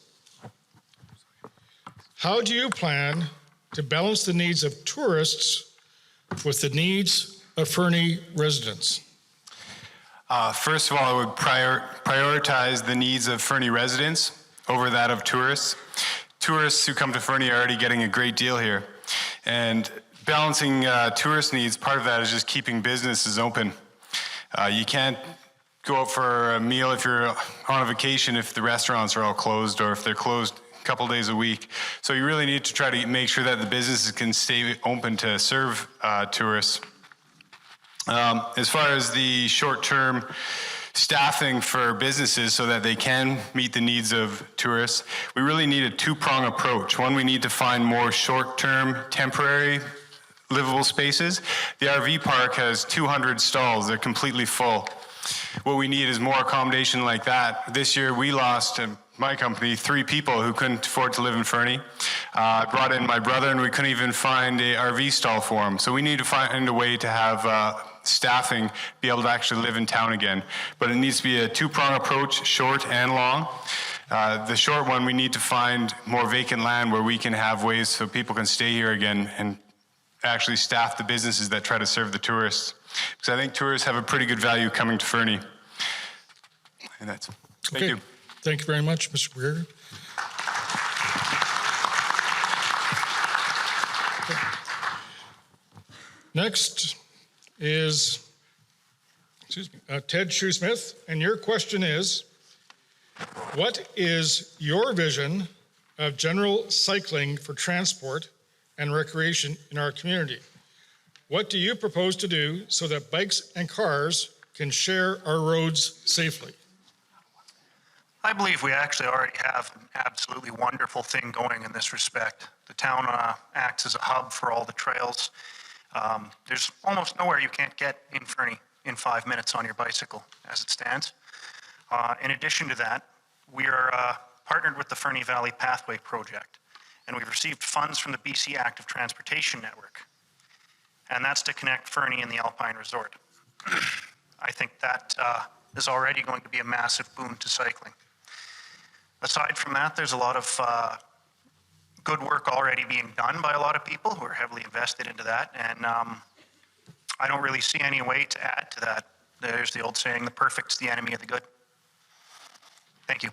how do you plan to balance the needs of tourists with the needs of Fernie residents? First of all, I would prioritize the needs of Fernie residents over that of tourists. Tourists who come to Fernie are already getting a great deal here. And balancing tourist needs, part of that is just keeping businesses open. You can't go out for a meal if you're on a vacation if the restaurants are all closed or if they're closed a couple days a week. So you really need to try to make sure that the businesses can stay open to serve tourists. As far as the short-term staffing for businesses so that they can meet the needs of tourists, we really need a two-prong approach. One, we need to find more short-term, temporary livable spaces. The RV park has 200 stalls. They're completely full. What we need is more accommodation like that. This year we lost, in my company, 3 people who couldn't afford to live in Fernie. I brought in my brother and we couldn't even find a RV stall for him. So we need to find a way to have staffing be able to actually live in town again. But it needs to be a two-prong approach, short and long. The short one, we need to find more vacant land where we can have ways so people can stay here again and actually staff the businesses that try to serve the tourists. Because I think tourists have a pretty good value coming to Fernie. And that's, thank you. Thank you very much, Mr. Greer. Next is, Ted Shoesmith, and your question is, what is your vision of general cycling for transport and recreation in our community? What do you propose to do so that bikes and cars can share our roads safely? I believe we actually already have an absolutely wonderful thing going in this respect. The town acts as a hub for all the trails. There's almost nowhere you can't get in Fernie in 5 minutes on your bicycle as it stands. In addition to that, we are partnered with the Fernie Valley Pathway Project, and we've received funds from the BC Active Transportation Network, and that's to connect Fernie and the Alpine Resort. I think that is already going to be a massive boon to cycling. Aside from that, there's a lot of good work already being done by a lot of people who are heavily invested into that, and I don't really see any way to add to that. There's the old saying, the perfect's the enemy of the good. Thank you.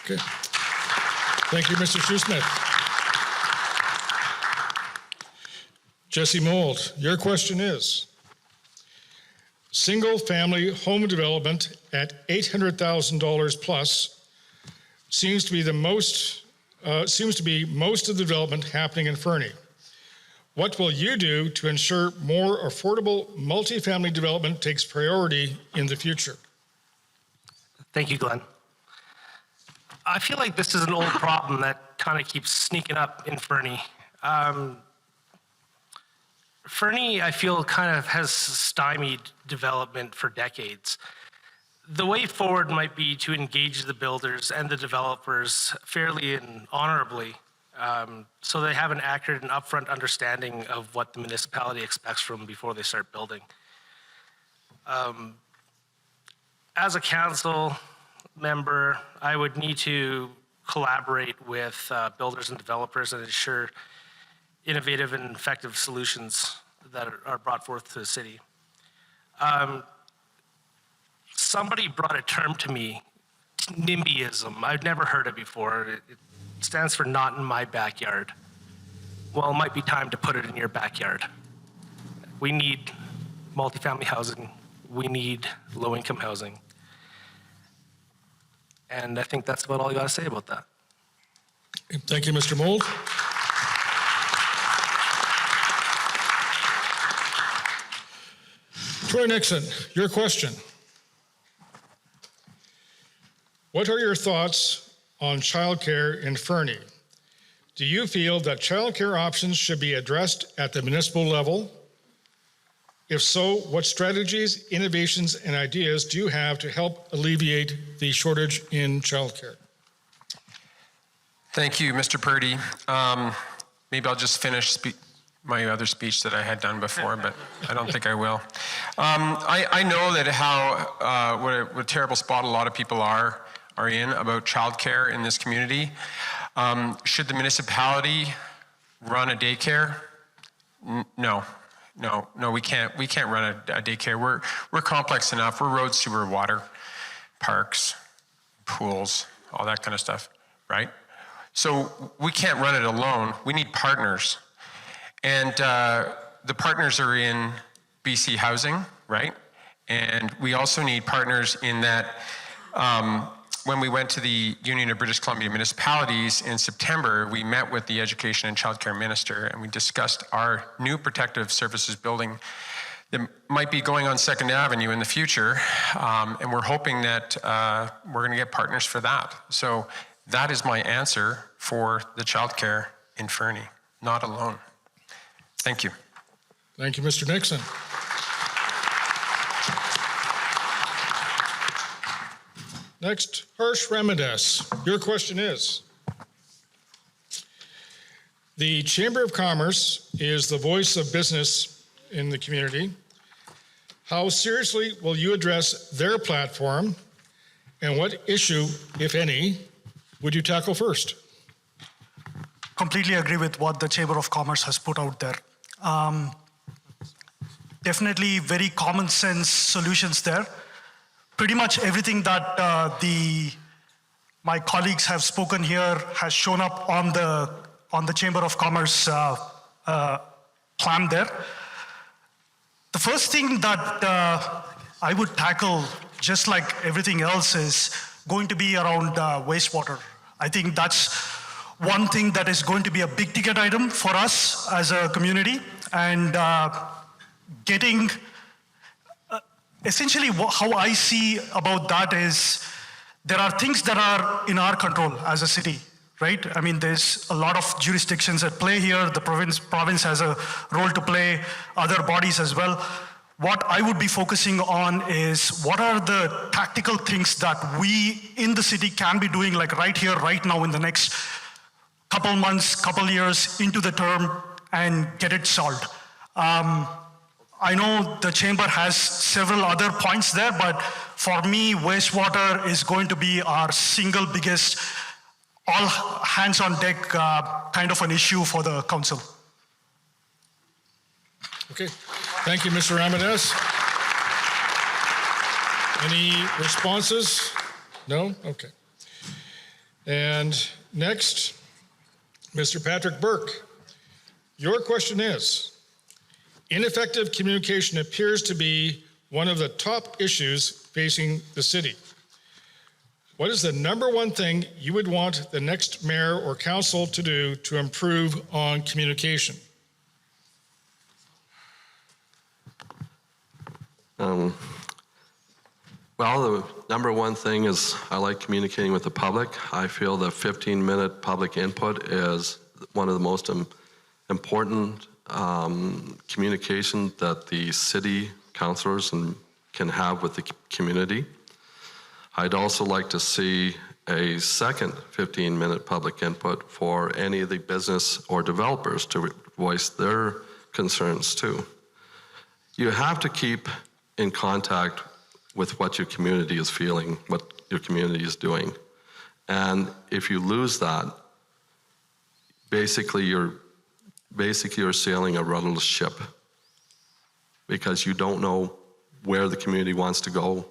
Okay. Thank you, Mr. Shoesmith. Jesse Mould, your question is, single-family home development at $800,000 plus seems to be most of the development happening in Fernie. What will you do to ensure more affordable multifamily development takes priority in the future? Thank you, Glenn. I feel like this is an old problem that kind of keeps sneaking up in Fernie. Fernie, I feel, kind of has stymied development for decades. The way forward might be to engage the builders and the developers fairly and honorably, so they have an accurate and upfront understanding of what the municipality expects from them before they start building. As a council member, I would need to collaborate with builders and developers and ensure innovative and effective solutions that are brought forth to the city. Somebody brought a term to me, NIMBYism. I've never heard it before. It stands for not in my backyard. Well, it might be time to put it in your backyard. We need multifamily housing. We need low-income housing. And I think that's about all I got to say about that. Thank you, Mr. Mould. Troy Nixon, your question. What are your thoughts on childcare in Fernie? Do you feel that childcare options should be addressed at the municipal level? If so, what strategies, innovations, and ideas do you have to help alleviate the shortage in childcare? Thank you, Mr. Purdy. Maybe I'll just finish my other speech that I had done before, but I don't think I will. I know that what a terrible spot a lot of people are in about childcare in this community. Should the municipality run a daycare? No, we can't run a daycare. We're complex enough. We're road, sewer, water, parks, pools, all that kind of stuff, right? So we can't run it alone. We need partners. And the partners are in BC Housing, right? And we also need partners in that when we went to the Union of British Columbia Municipalities in September, we met with the Education and Childcare Minister and we discussed our new protective services building that might be going on 2nd Avenue in the future. And we're hoping that we're gonna get partners for that. So that is my answer for the childcare in Fernie, not alone. Thank you. Thank you, Mr. Nixon. Next, Harsh Ramadas. Your question is, the Chamber of Commerce is the voice of business in the community. How seriously will you address their platform, and what issue, if any, would you tackle first? Completely agree with what the Chamber of Commerce has put out there. Definitely very common sense solutions there. Pretty much everything that my colleagues have spoken here has shown up on the Chamber of Commerce plan there. The first thing that I would tackle, just like everything else, is going to be around wastewater. I think that's one thing that is going to be a big ticket item for us as a community, and getting essentially how I see about that is there are things that are in our control as a city, right? I mean, there's a lot of jurisdictions at play here. The province has a role to play, other bodies as well. What I would be focusing on is what are the tactical things that we in the city can be doing, like right here, right now, in the next couple months, couple years into the term, and get it solved. I know the chamber has several other points there, but for me, wastewater is going to be our single biggest, all hands on deck kind of an issue for the council. Okay, thank you, Mr. Ramirez. Any responses? No? Okay. And next, Mr. Patrick Burke. Your question is, ineffective communication appears to be one of the top issues facing the city. What is the number one thing you would want the next mayor or council to do to improve on communication? Well, the number one thing is I like communicating with the public. I feel the 15-minute public input is one of the most important communication that the city councilors can have with the community. I'd also like to see a second 15-minute public input for any of the business or developers to voice their concerns too. You have to keep in contact with what your community is feeling, what your community is doing. And if you lose that, basically you're sailing a rudderless ship because you don't know where the community wants to go,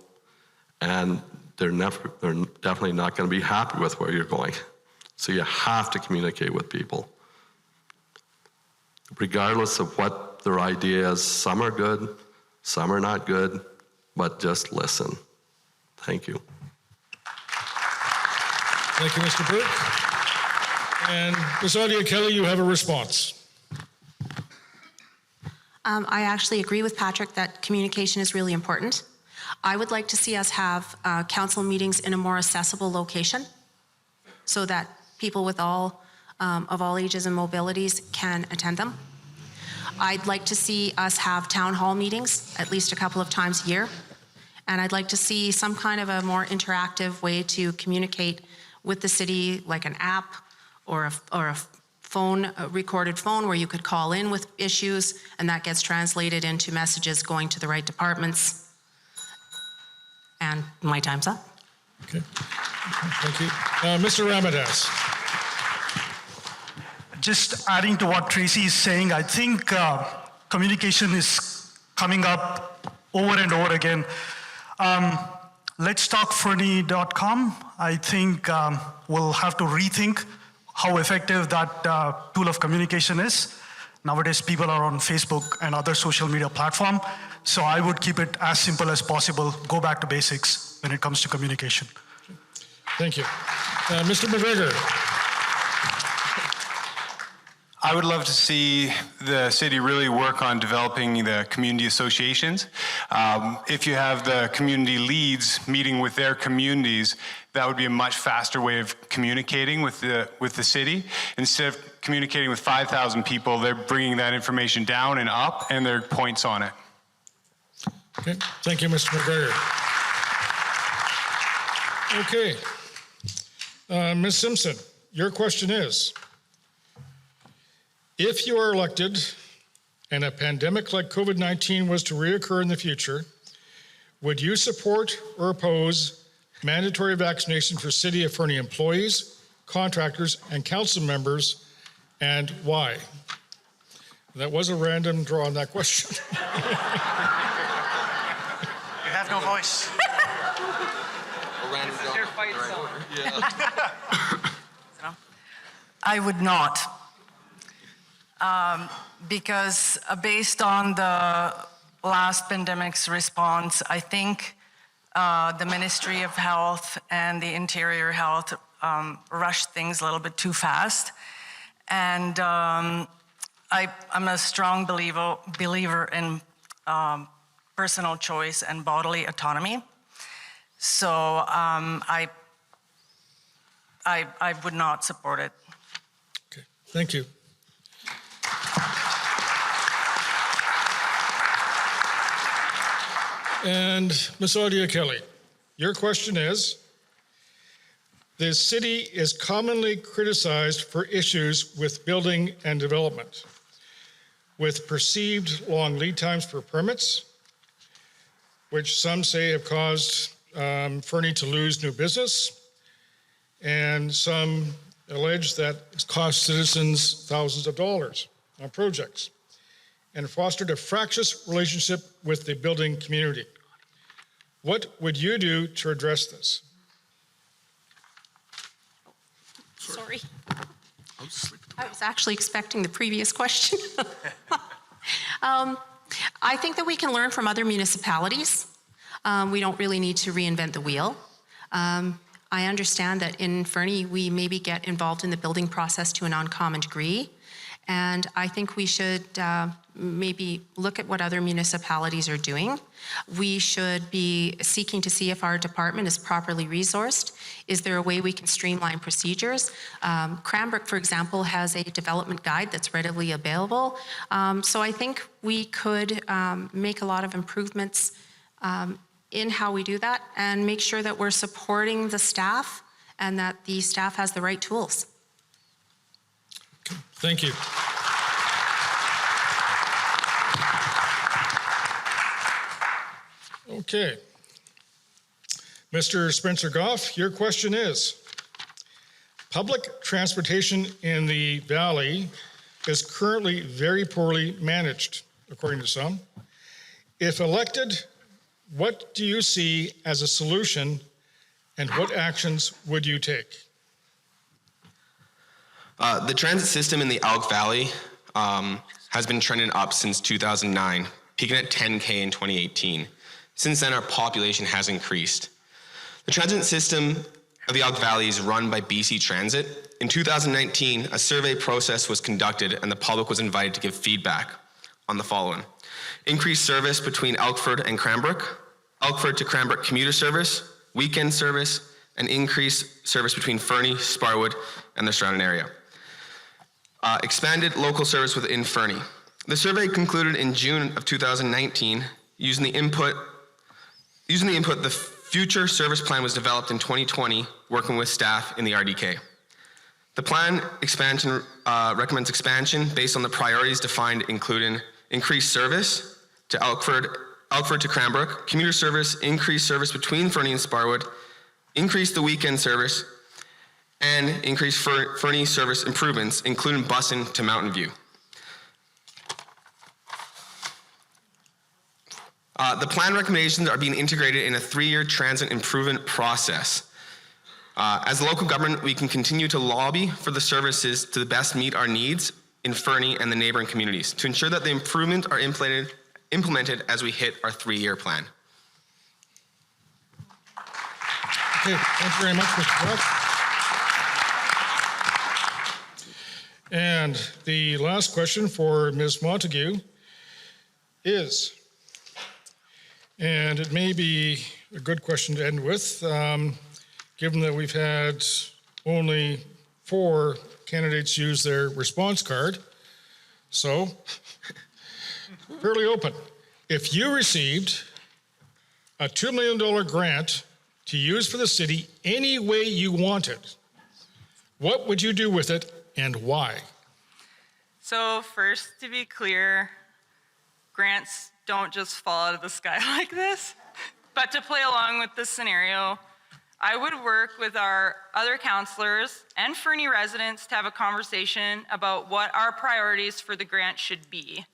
and they're definitely not going to be happy with where you're going. So you have to communicate with people. Regardless of what their idea is, some are good, some are not good, but just listen. Thank you. Thank you, Mr. Burke. And Ms. Audia Kelly, you have a response. I actually agree with Patrick that communication is really important. I would like to see us have council meetings in a more accessible location so that people with of all ages and mobilities can attend them. I'd like to see us have town hall meetings at least a couple of times a year. And I'd like to see some kind of a more interactive way to communicate with the city, like an app or a phone, a recorded phone where you could call in with issues and that gets translated into messages going to the right departments. And my time's up. Okay, thank you. Mr. Ramirez. Just adding to what Tracy is saying, I think communication is coming up over and over again. Let's talk Fernie.com. I think we'll have to rethink how effective that tool of communication is. Nowadays, people are on Facebook and other social media platforms. So I would keep it as simple as possible. Go back to basics when it comes to communication. Thank you. Mr. McGregor. I would love to see the city really work on developing the community associations. If you have the community leads meeting with their communities, that would be a much faster way of communicating with the city. Instead of communicating with 5,000 people, they're bringing that information down and up, and there are points on it. Okay, thank you, Mr. McGregor. Okay, Ms. Simpson, your question is, if you are elected and a pandemic like COVID-19 was to reoccur in the future, would you support or oppose mandatory vaccination for City of Fernie employees, contractors, and council members, and why? That was a random draw on that question. You have no voice. I would not. Because based on the last pandemic's response, I think the Ministry of Health and the Interior Health rushed things a little bit too fast. And I'm a strong believer in personal choice and bodily autonomy. So I would not support it. Okay, thank you. And Ms. Audia Kelly, your question is, the city is commonly criticized for issues with building and development. with perceived long lead times for permits, which some say have caused Fernie to lose new business, and some allege that it's cost citizens thousands of dollars on projects, and fostered a fractious relationship with the building community. What would you do to address this? Sorry. I was actually expecting the previous question. I think that we can learn from other municipalities. We don't really need to reinvent the wheel. I understand that in Fernie, we maybe get involved in the building process to an uncommon degree. And I think we should maybe look at what other municipalities are doing. We should be seeking to see if our department is properly resourced. Is there a way we can streamline procedures? Cranbrook, for example, has a development guide that's readily available. So I think we could make a lot of improvements in how we do that and make sure that we're supporting the staff and that the staff has the right tools. Thank you. Okay. Mr. Spencer Goff, your question is, public transportation in the valley is currently very poorly managed, according to some. If elected, what do you see as a solution and what actions would you take? The transit system in the Elk Valley has been trending up since 2009, peaking at 10K in 2018. Since then, our population has increased. The transit system of the Elk Valley is run by BC Transit. In 2019, a survey process was conducted and the public was invited to give feedback on the following: increased service between Elkford and Cranbrook, Elkford to Cranbrook commuter service, weekend service, and increased service between Fernie, Sparwood, and the surrounding area. Expanded local service within Fernie. The survey concluded in June of 2019. Using the input, the future service plan was developed in 2020, working with staff in the RDK. The plan expansion recommends expansion based on the priorities defined, including increased service to Elkford to Cranbrook, commuter service, increased service between Fernie and Sparwood, increase the weekend service, and increase Fernie service improvements, including busing to Mountain View. The plan recommendations are being integrated in a 3-year transit improvement process. As a local government, we can continue to lobby for the services to the best meet our needs in Fernie and the neighboring communities to ensure that the improvements are implemented as we hit our 3-year plan. Okay, thank you very much, Mr. Brock. And the last question for Ms. Montague is, and it may be a good question to end with, given that we've had only 4 candidates use their response card, so fairly open. If you received a $2 million grant to use for the city any way you wanted, what would you do with it and why? So first, to be clear, grants don't just fall out of the sky like this. But to play along with this scenario, I would work with our other councillors and Fernie residents to have a conversation about what our priorities for the grant should be.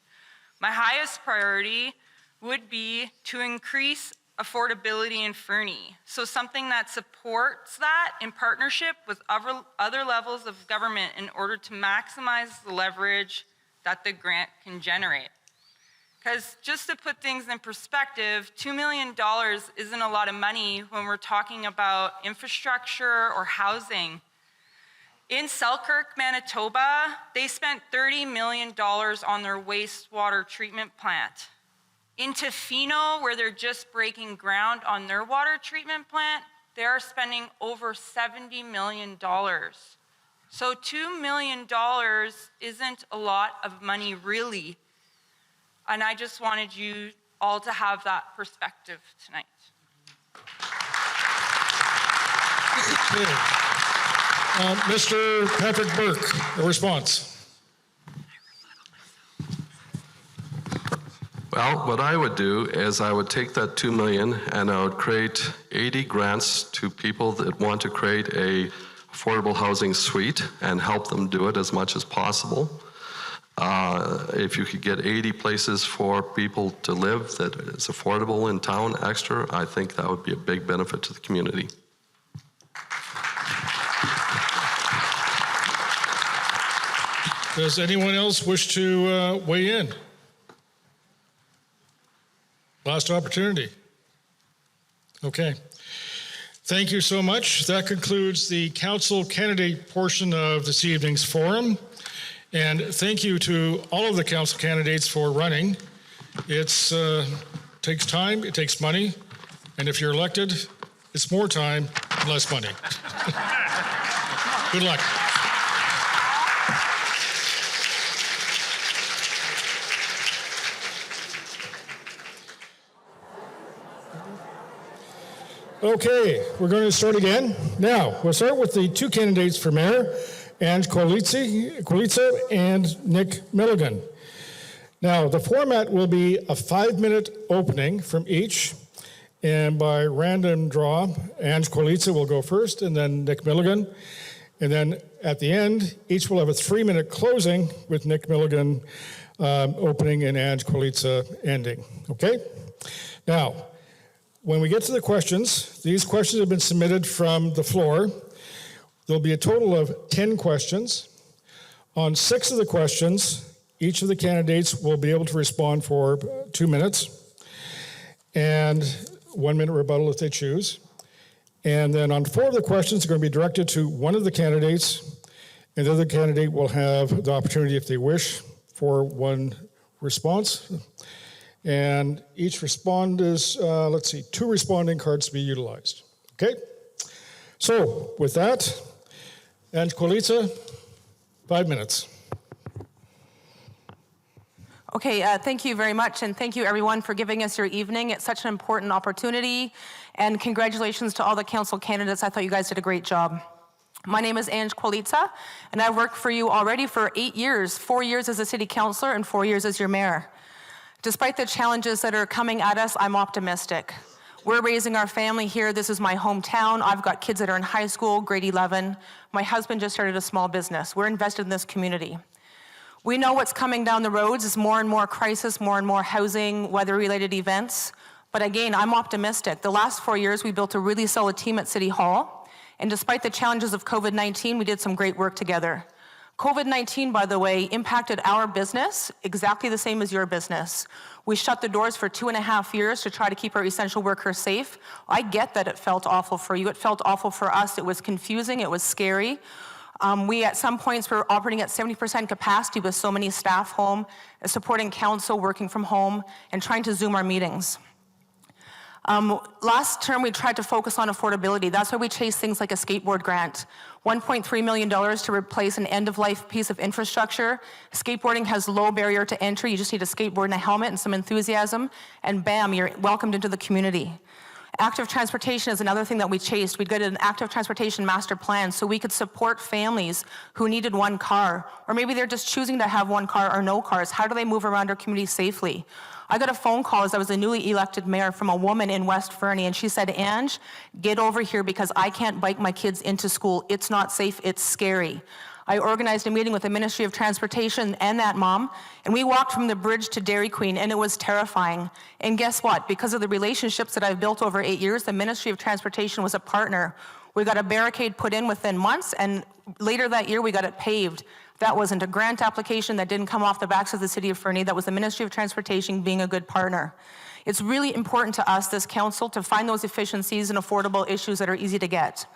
My highest priority would be to increase affordability in Fernie. So something that supports that in partnership with other levels of government in order to maximize the leverage that the grant can generate. Because just to put things in perspective, $2 million isn't a lot of money when we're talking about infrastructure or housing. In Selkirk, Manitoba, they spent $30 million on their wastewater treatment plant. In Tofino, where they're just breaking ground on their water treatment plant, they are spending over $70 million. So $2 million isn't a lot of money, really. And I just wanted you all to have that perspective tonight. Mr. Patrick Burke, a response. what I would do is I would take that $2 million and I would create 80 grants to people that want to create a affordable housing suite and help them do it as much as possible. If you could get 80 places for people to live that is affordable in town extra, I think that would be a big benefit to the community. Does anyone else wish to weigh in? Last opportunity. Okay. Thank you so much. That concludes the council candidate portion of this evening's forum. And thank you to all of the council candidates for running. It takes time, it takes money, and if you're elected, it's more time, less money. Good luck. Okay, we're going to start again. Now, we'll start with the two candidates for mayor, Ange Kolitsa and Nick Milligan. Now, the format will be a 5-minute opening from each, and by random draw, Ange Kolitsa will go first, and then Nick Milligan. And then at the end, each will have a 3-minute closing with Nick Milligan opening and Ange Kolitsa ending. Okay? Now, when we get to the questions, these questions have been submitted from the floor. There'll be a total of 10 questions. On 6 of the questions, each of the candidates will be able to respond for 2 minutes and 1-minute rebuttal if they choose. And then on 4 of the questions, they're going to be directed to one of the candidates, and the other candidate will have the opportunity, if they wish, for one response. And each respond is, 2 responding cards to be utilized. Okay? So with that, Ange Kolitsa, 5 minutes. Okay, thank you very much, and thank you everyone for giving us your evening. It's such an important opportunity, and congratulations to all the council candidates. I thought you guys did a great job. My name is Ange Kolitsa, and I've worked for you already for 8 years, 4 years as a city councilor and 4 years as your mayor. Despite the challenges that are coming at us, I'm optimistic. We're raising our family here. This is my hometown. I've got kids that are in high school, grade 11. My husband just started a small business. We're invested in this community. We know what's coming down the roads is more and more crisis, more and more housing, weather-related events. But again, I'm optimistic. The last 4 years, we built a really solid team at City Hall. And despite the challenges of COVID-19, we did some great work together. COVID-19, by the way, impacted our business exactly the same as your business. We shut the doors for 2.5 years to try to keep our essential workers safe. I get that it felt awful for you. It felt awful for us. It was confusing. It was scary. We, at some points, were operating at 70% capacity with so many staff home, supporting council, working from home, and trying to Zoom our meetings. Last term, we tried to focus on affordability. That's why we chased things like a skateboard grant. $1.3 million to replace an end-of-life piece of infrastructure. Skateboarding has low barrier to entry. You just need a skateboard and a helmet and some enthusiasm, and bam, you're welcomed into the community. Active transportation is another thing that we chased. We'd get an active transportation master plan so we could support families who needed one car, or maybe they're just choosing to have one car or no cars. How do they move around our community safely? I got a phone call as I was a newly elected mayor from a woman in West Fernie, and she said, Ange, get over here because I can't bike my kids into school. It's not safe, it's scary. I organized a meeting with the Ministry of Transportation and that mom, and we walked from the bridge to Dairy Queen, and it was terrifying. And guess what? Because of the relationships that I've built over 8 years, the Ministry of Transportation was a partner. We got a barricade put in within months, and later that year, we got it paved. That wasn't a grant application that didn't come off the backs of the City of Fernie. That was the Ministry of Transportation being a good partner. It's really important to us, this council, to find those efficiencies and affordable issues that are easy to get.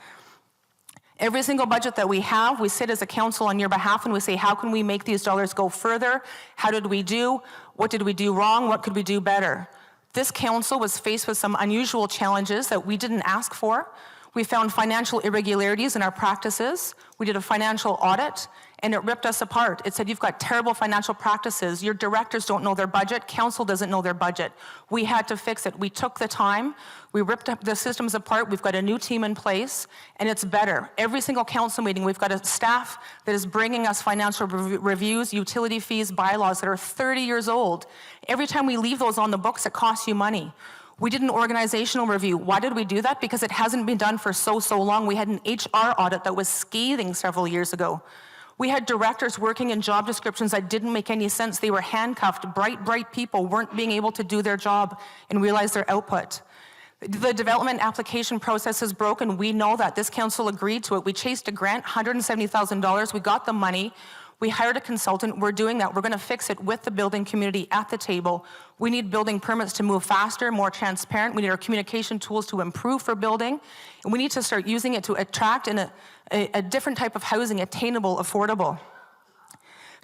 Every single budget that we have, we sit as a council on your behalf and we say, how can we make these dollars go further? How did we do? What did we do wrong? What could we do better? This council was faced with some unusual challenges that we didn't ask for. We found financial irregularities in our practices. We did a financial audit, and it ripped us apart. It said, you've got terrible financial practices. Your directors don't know their budget. Council doesn't know their budget. We had to fix it. We took the time. We ripped up the systems apart. We've got a new team in place, and it's better. Every single council meeting, we've got a staff that is bringing us financial reviews, utility fees, bylaws that are 30 years old. Every time we leave those on the books, it costs you money. We did an organizational review. Why did we do that? Because it hasn't been done for so long. We had an HR audit that was scathing several years ago. We had directors working in job descriptions that didn't make any sense. They were handcuffed. Bright people weren't being able to do their job and realize their output. The development application process is broken. We know that. This council agreed to it. We chased a grant, $170,000. We got the money. We hired a consultant. We're doing that. We're going to fix it with the building community at the table. We need building permits to move faster, more transparent. We need our communication tools to improve for building. And we need to start using it to attract in a different type of housing, attainable, affordable.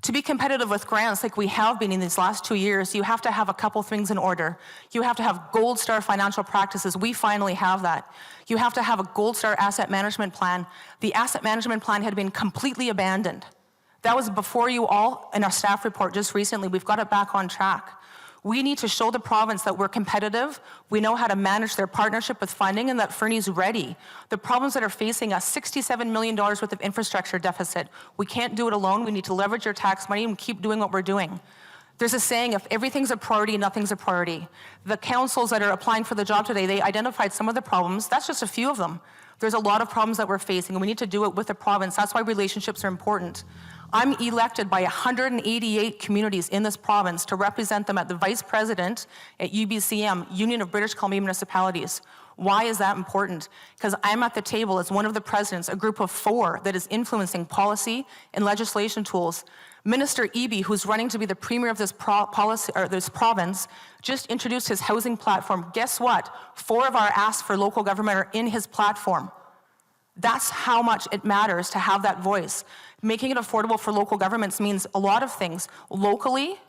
To be competitive with grants like we have been in these last 2 years, you have to have a couple things in order. You have to have gold star financial practices. We finally have that. You have to have a gold star asset management plan. The asset management plan had been completely abandoned. That was before you all in our staff report just recently. We've got it back on track. We need to show the province that we're competitive, we know how to manage their partnership with funding, and that Fernie's ready. The problems that are facing us, $67 million worth of infrastructure deficit. We can't do it alone. We need to leverage your tax money and keep doing what we're doing. There's a saying, if everything's a priority, nothing's a priority. The councils that are applying for the job today, they identified some of the problems. That's just a few of them. There's a lot of problems that we're facing, and we need to do it with the province. That's why relationships are important. I'm elected by 188 communities in this province to represent them at the Vice President at UBCM, Union of British Columbia Municipalities. Why is that important? Because I'm at the table as one of the presidents, a group of 4 that is influencing policy and legislation tools. Minister Eby, who's running to be the premier of this province, just introduced his housing platform. Guess what? 4 of our asks for local government are in his platform. That's how much it matters to have that voice. Making it affordable for local governments means a lot of things. Locally,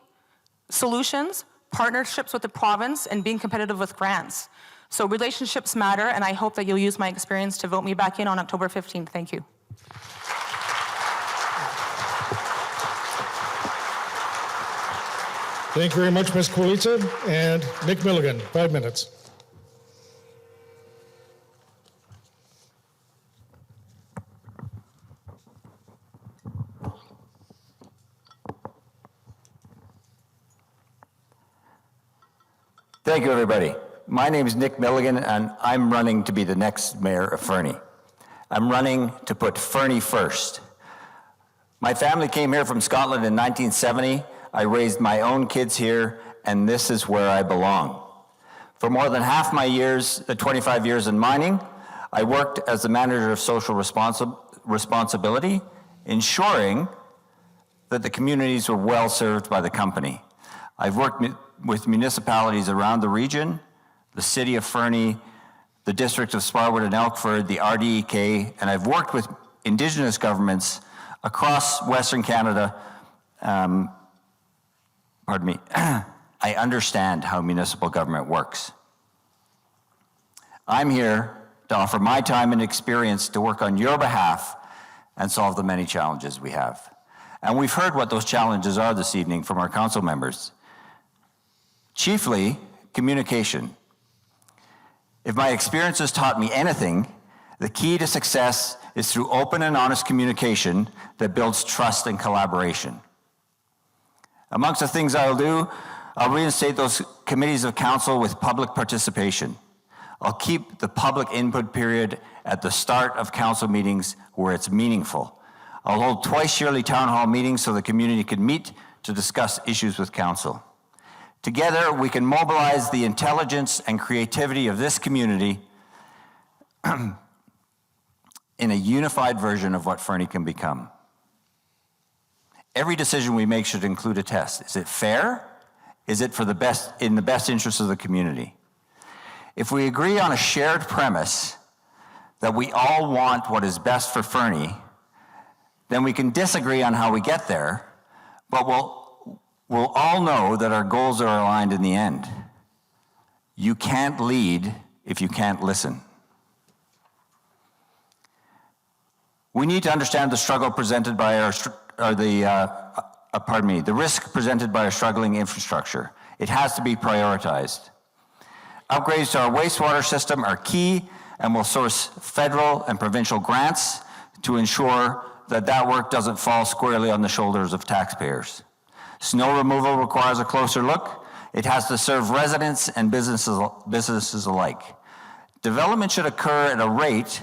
solutions, partnerships with the province, and being competitive with grants. So relationships matter, and I hope that you'll use my experience to vote me back in on October 15th. Thank you. Thank you very much, Ms. Kulica. And Nick Milligan, 5 minutes. Thank you, everybody. My name is Nick Milligan, and I'm running to be the next mayor of Fernie. I'm running to put Fernie first. My family came here from Scotland in 1970. I raised my own kids here, and this is where I belong. For more than half my years, 25 years in mining, I worked as the manager of social responsibility, ensuring that the communities were well served by the company. I've worked with municipalities around the region, the city of Fernie, the district of Sparwood and Elkford, the RDEK, and I've worked with Indigenous governments across Western Canada. Pardon me. I understand how municipal government works. I'm here to offer my time and experience to work on your behalf and solve the many challenges we have. And we've heard what those challenges are this evening from our council members. Chiefly, communication. If my experience has taught me anything, the key to success is through open and honest communication that builds trust and collaboration. Amongst the things I'll do, I'll reinstate those committees of council with public participation. I'll keep the public input period at the start of council meetings where it's meaningful. I'll hold twice yearly town hall meetings so the community can meet to discuss issues with council. Together, we can mobilize the intelligence and creativity of this community in a unified version of what Fernie can become. Every decision we make should include a test. Is it fair? Is it for the best, in the best interest of the community? If we agree on a shared premise that we all want what is best for Fernie, then we can disagree on how we get there, but we'll all know that our goals are aligned in the end. You can't lead if you can't listen. We need to understand the struggle presented by the risk presented by a struggling infrastructure. It has to be prioritized. Upgrades to our wastewater system are key and will source federal and provincial grants to ensure that that work doesn't fall squarely on the shoulders of taxpayers. Snow removal requires a closer look. It has to serve residents and businesses alike. Development should occur at a rate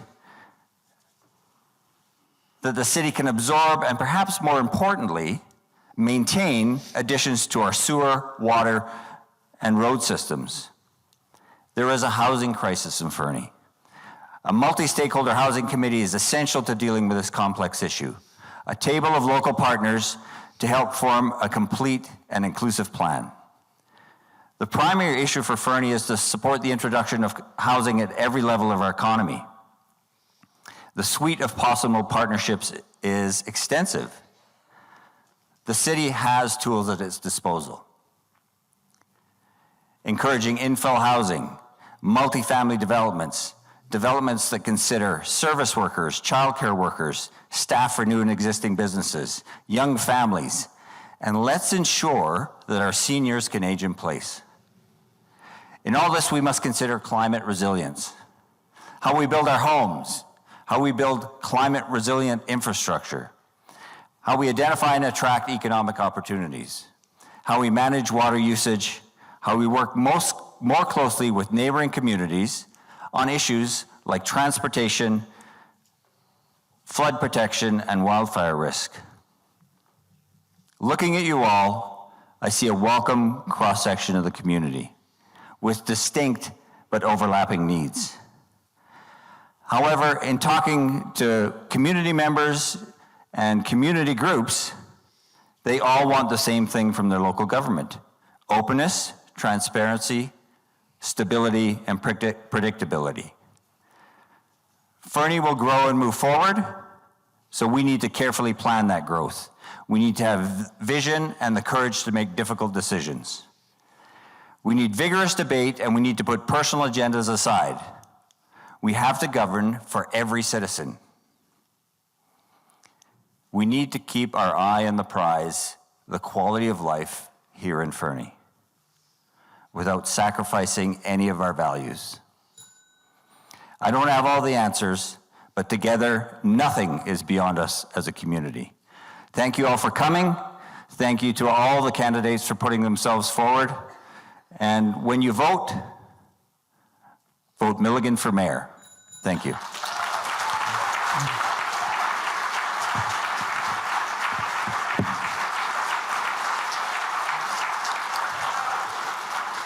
that the city can absorb and, perhaps more importantly, maintain additions to our sewer, water, and road systems. There is a housing crisis in Fernie. A multi-stakeholder housing committee is essential to dealing with this complex issue. A table of local partners to help form a complete and inclusive plan. The primary issue for Fernie is to support the introduction of housing at every level of our economy. The suite of possible partnerships is extensive. The city has tools at its disposal. Encouraging infill housing, multifamily developments, developments that consider service workers, childcare workers, staff for new and existing businesses, young families, and let's ensure that our seniors can age in place. In all this, we must consider climate resilience, how we build our homes, how we build climate resilient infrastructure, how we identify and attract economic opportunities, how we manage water usage, how we work more closely with neighboring communities on issues like transportation, flood protection, and wildfire risk. Looking at you all, I see a welcome cross-section of the community with distinct but overlapping needs. However, in talking to community members and community groups, they all want the same thing from their local government: openness, transparency, stability, and predictability. Fernie will grow and move forward, so we need to carefully plan that growth. We need to have vision and the courage to make difficult decisions. We need vigorous debate, and we need to put personal agendas aside. We have to govern for every citizen. We need to keep our eye on the prize, the quality of life here in Fernie, without sacrificing any of our values. I don't have all the answers, but together, nothing is beyond us as a community. Thank you all for coming. Thank you to all the candidates for putting themselves forward. And when you vote, vote Milligan for mayor. Thank you.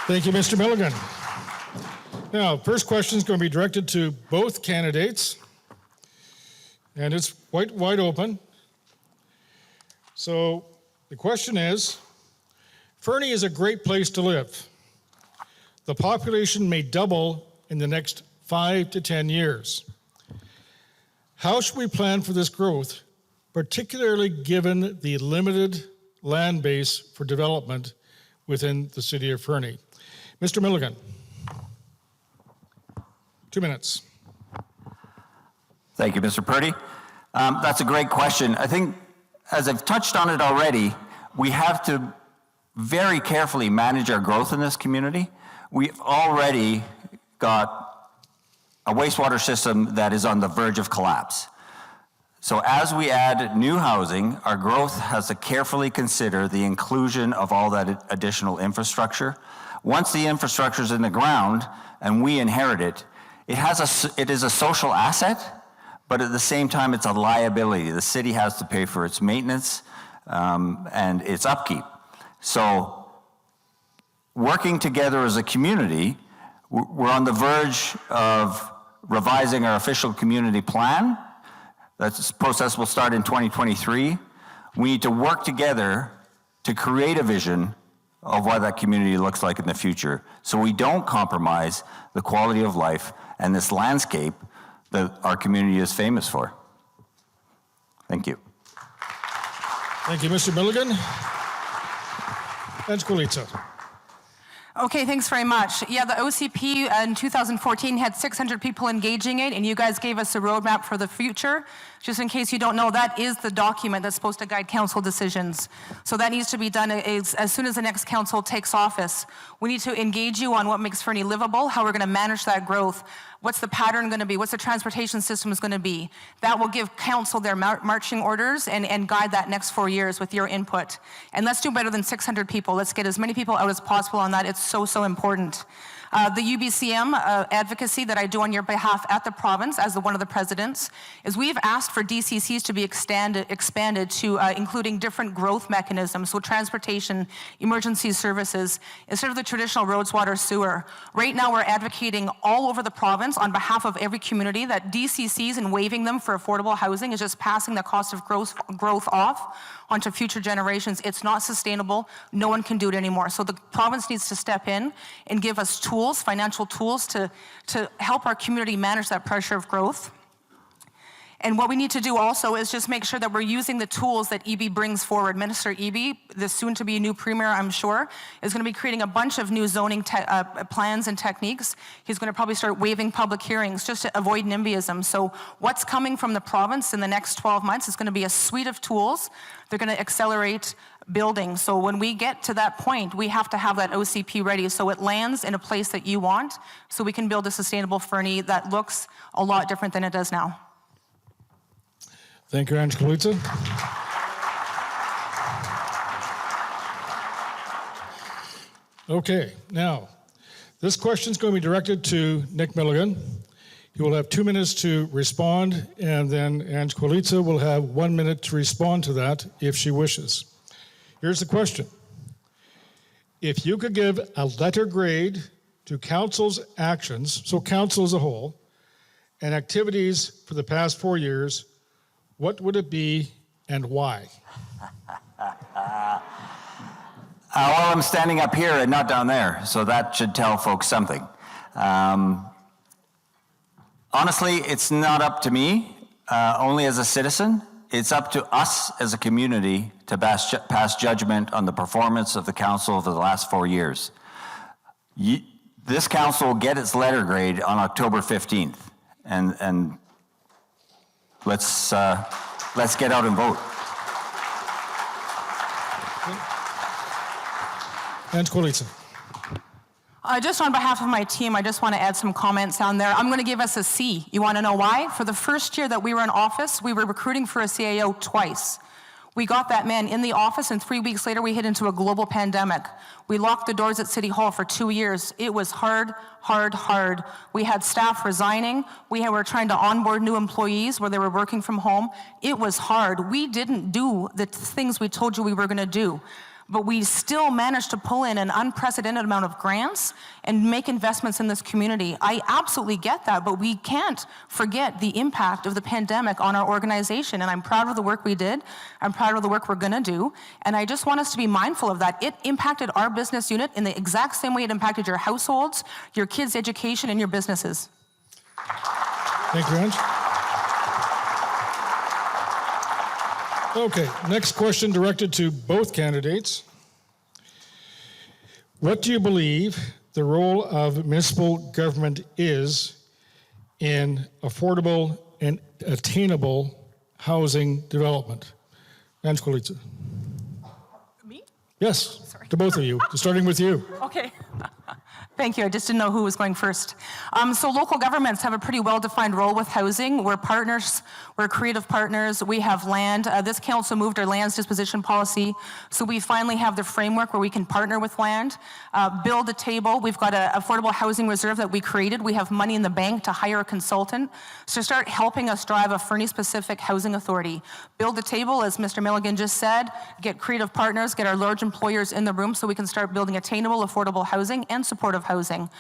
Thank you, Mr. Milligan. Now, first question is going to be directed to both candidates, and it's quite wide open. So the question is, Fernie is a great place to live. The population may double in the next 5 to 10 years. How should we plan for this growth, particularly given the limited land base for development within the city of Fernie? Mr. Milligan, 2 minutes. Thank you, Mr. Purdy. That's a great question. I think, as I've touched on it already, we have to very carefully manage our growth in this community. We've already got a wastewater system that is on the verge of collapse. So as we add new housing, our growth has to carefully consider the inclusion of all that additional infrastructure. Once the infrastructure is in the ground and we inherit it, it is a social asset, but at the same time, it's a liability. The city has to pay for its maintenance and its upkeep. So working together as a community, we're on the verge of revising our official community plan. That process will start in 2023. We need to work together to create a vision of what that community looks like in the future, so we don't compromise the quality of life and this landscape that our community is famous for. Thank you. Thank you, Mr. Milligan. And Squilita. Okay, thanks very much. Yeah, the OCP in 2014 had 600 people engaging it, and you guys gave us a roadmap for the future. Just in case you don't know, that is the document that's supposed to guide council decisions. So that needs to be done as soon as the next council takes office. We need to engage you on what makes Fernie livable, how we're going to manage that growth, what's the pattern going to be, what's the transportation system is going to be. That will give council their marching orders and guide that next 4 years with your input. And let's do better than 600 people. Let's get as many people out as possible on that. It's so, so important. The UBCM advocacy that I do on your behalf at the province as one of the presidents is we've asked for DCCs to be expanded to including different growth mechanisms, so transportation, emergency services, instead of the traditional roads, water, sewer. Right now we're advocating all over the province on behalf of every community that DCCs and waiving them for affordable housing is just passing the cost of growth off onto future generations. It's not sustainable. No one can do it anymore. So the province needs to step in and give us tools, financial tools to help our community manage that pressure of growth. And what we need to do also is just make sure that we're using the tools that EB brings forward. Minister Eby, the soon-to-be new premier, I'm sure, is going to be creating a bunch of new zoning plans and techniques. He's going to probably start waiving public hearings just to avoid NIMBYism. So what's coming from the province in the next 12 months is going to be a suite of tools. They're going to accelerate building. So when we get to that point, we have to have that OCP ready so it lands in a place that you want, so we can build a sustainable Fernie that looks a lot different than it does now. Thank you, Ange Kaluza. Okay, now, this question is going to be directed to Nick Milligan. He will have 2 minutes to respond, and then Ange Kaluza will have 1 minute to respond to that if she wishes. Here's the question. If you could give a letter grade to council's actions, so council as a whole, and activities for the past 4 years, what would it be and why? Well, I'm standing up here and not down there, so that should tell folks something. Honestly, it's not up to me, only as a citizen. It's up to us as a community to pass judgment on the performance of the council over the last 4 years. This council will get its letter grade on October 15th, and let's get out and vote. Ange Kaluza. Just on behalf of my team, I just want to add some comments down there. I'm going to give us a C. You want to know why? For the first year that we were in office, we were recruiting for a CAO twice. We got that man in the office, and 3 weeks later, we hit into a global pandemic. We locked the doors at City Hall for 2 years. It was hard, hard, hard. We had staff resigning. We were trying to onboard new employees where they were working from home. It was hard. We didn't do the things we told you we were going to do. But we still managed to pull in an unprecedented amount of grants and make investments in this community. I absolutely get that, but we can't forget the impact of the pandemic on our organization, and I'm proud of the work we did. I'm proud of the work we're gonna do, and I just want us to be mindful of that. It impacted our business unit in the exact same way it impacted your households, your kids' education, and your businesses. Thank you, Ange. Okay, next question directed to both candidates. What do you believe the role of municipal government is in affordable and attainable housing development? Ange Kaluza. Me? Yes, Sorry. to both of you, starting with you. Okay. Thank you. I just didn't know who was going first. So local governments have a pretty well-defined role with housing. We're partners. We're creative partners. We have land. This council moved our lands disposition policy, so we finally have the framework where we can partner with land. Build a table. We've got an affordable housing reserve that we created. We have money in the bank to hire a consultant. So start helping us drive a Fernie-specific housing authority. Build a table, as Mr. Milligan just said. Get creative partners. Get our large employers in the room so we can start building attainable, affordable housing and supportive housing.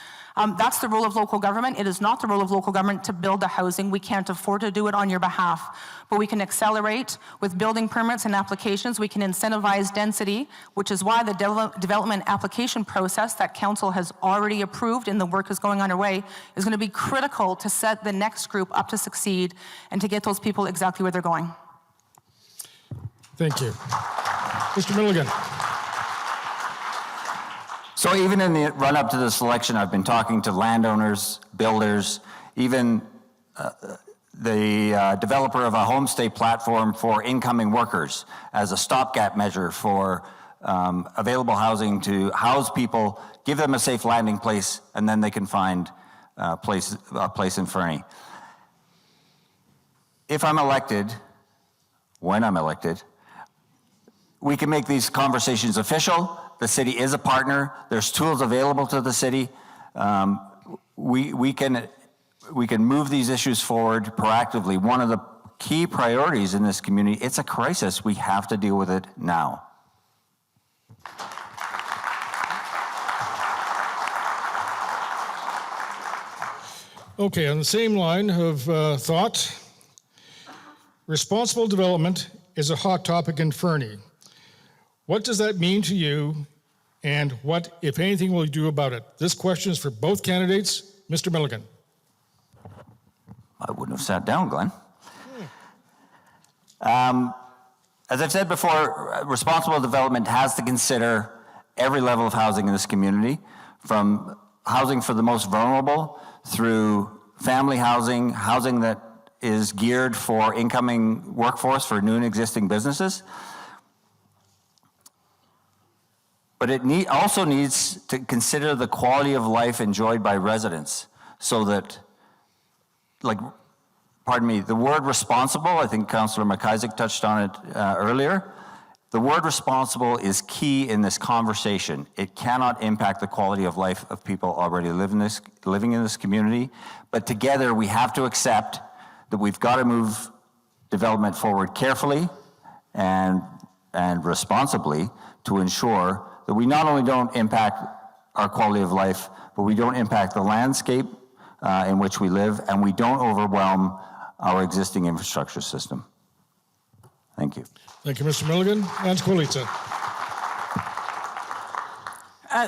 That's the role of local government. It is not the role of local government to build the housing. We can't afford to do it on your behalf. But we can accelerate with building permits and applications. We can incentivize density, which is why the development application process that council has already approved and the work is going underway is going to be critical to set the next group up to succeed and to get those people exactly where they're going. Thank you. Mr. Milligan. So even in the run-up to this election, I've been talking to landowners, builders, even the developer of a homestay platform for incoming workers as a stopgap measure for available housing to house people, give them a safe landing place, and then they can find a place in Fernie. If I'm elected, when I'm elected, we can make these conversations official. The city is a partner. There's tools available to the city. We can move these issues forward proactively. One of the key priorities in this community, it's a crisis. We have to deal with it now. Okay, on the same line of thought, responsible development is a hot topic in Fernie. What does that mean to you, and what, if anything, will you do about it? This question is for both candidates. Mr. Milligan. I wouldn't have sat down, Glenn. As I've said before, responsible development has to consider every level of housing in this community, from housing for the most vulnerable through family housing, housing that is geared for incoming workforce for new and existing businesses. But it also needs to consider the quality of life enjoyed by residents so that, the word responsible, I think Councillor McIsaac touched on it earlier. The word responsible is key in this conversation. It cannot impact the quality of life of people already living in this community. But together we have to accept that we've got to move development forward carefully and responsibly to ensure that we not only don't impact our quality of life, but we don't impact the landscape in which we live, and we don't overwhelm our existing infrastructure system. Thank you. Thank you, Mr. Milligan. Ange Kolita.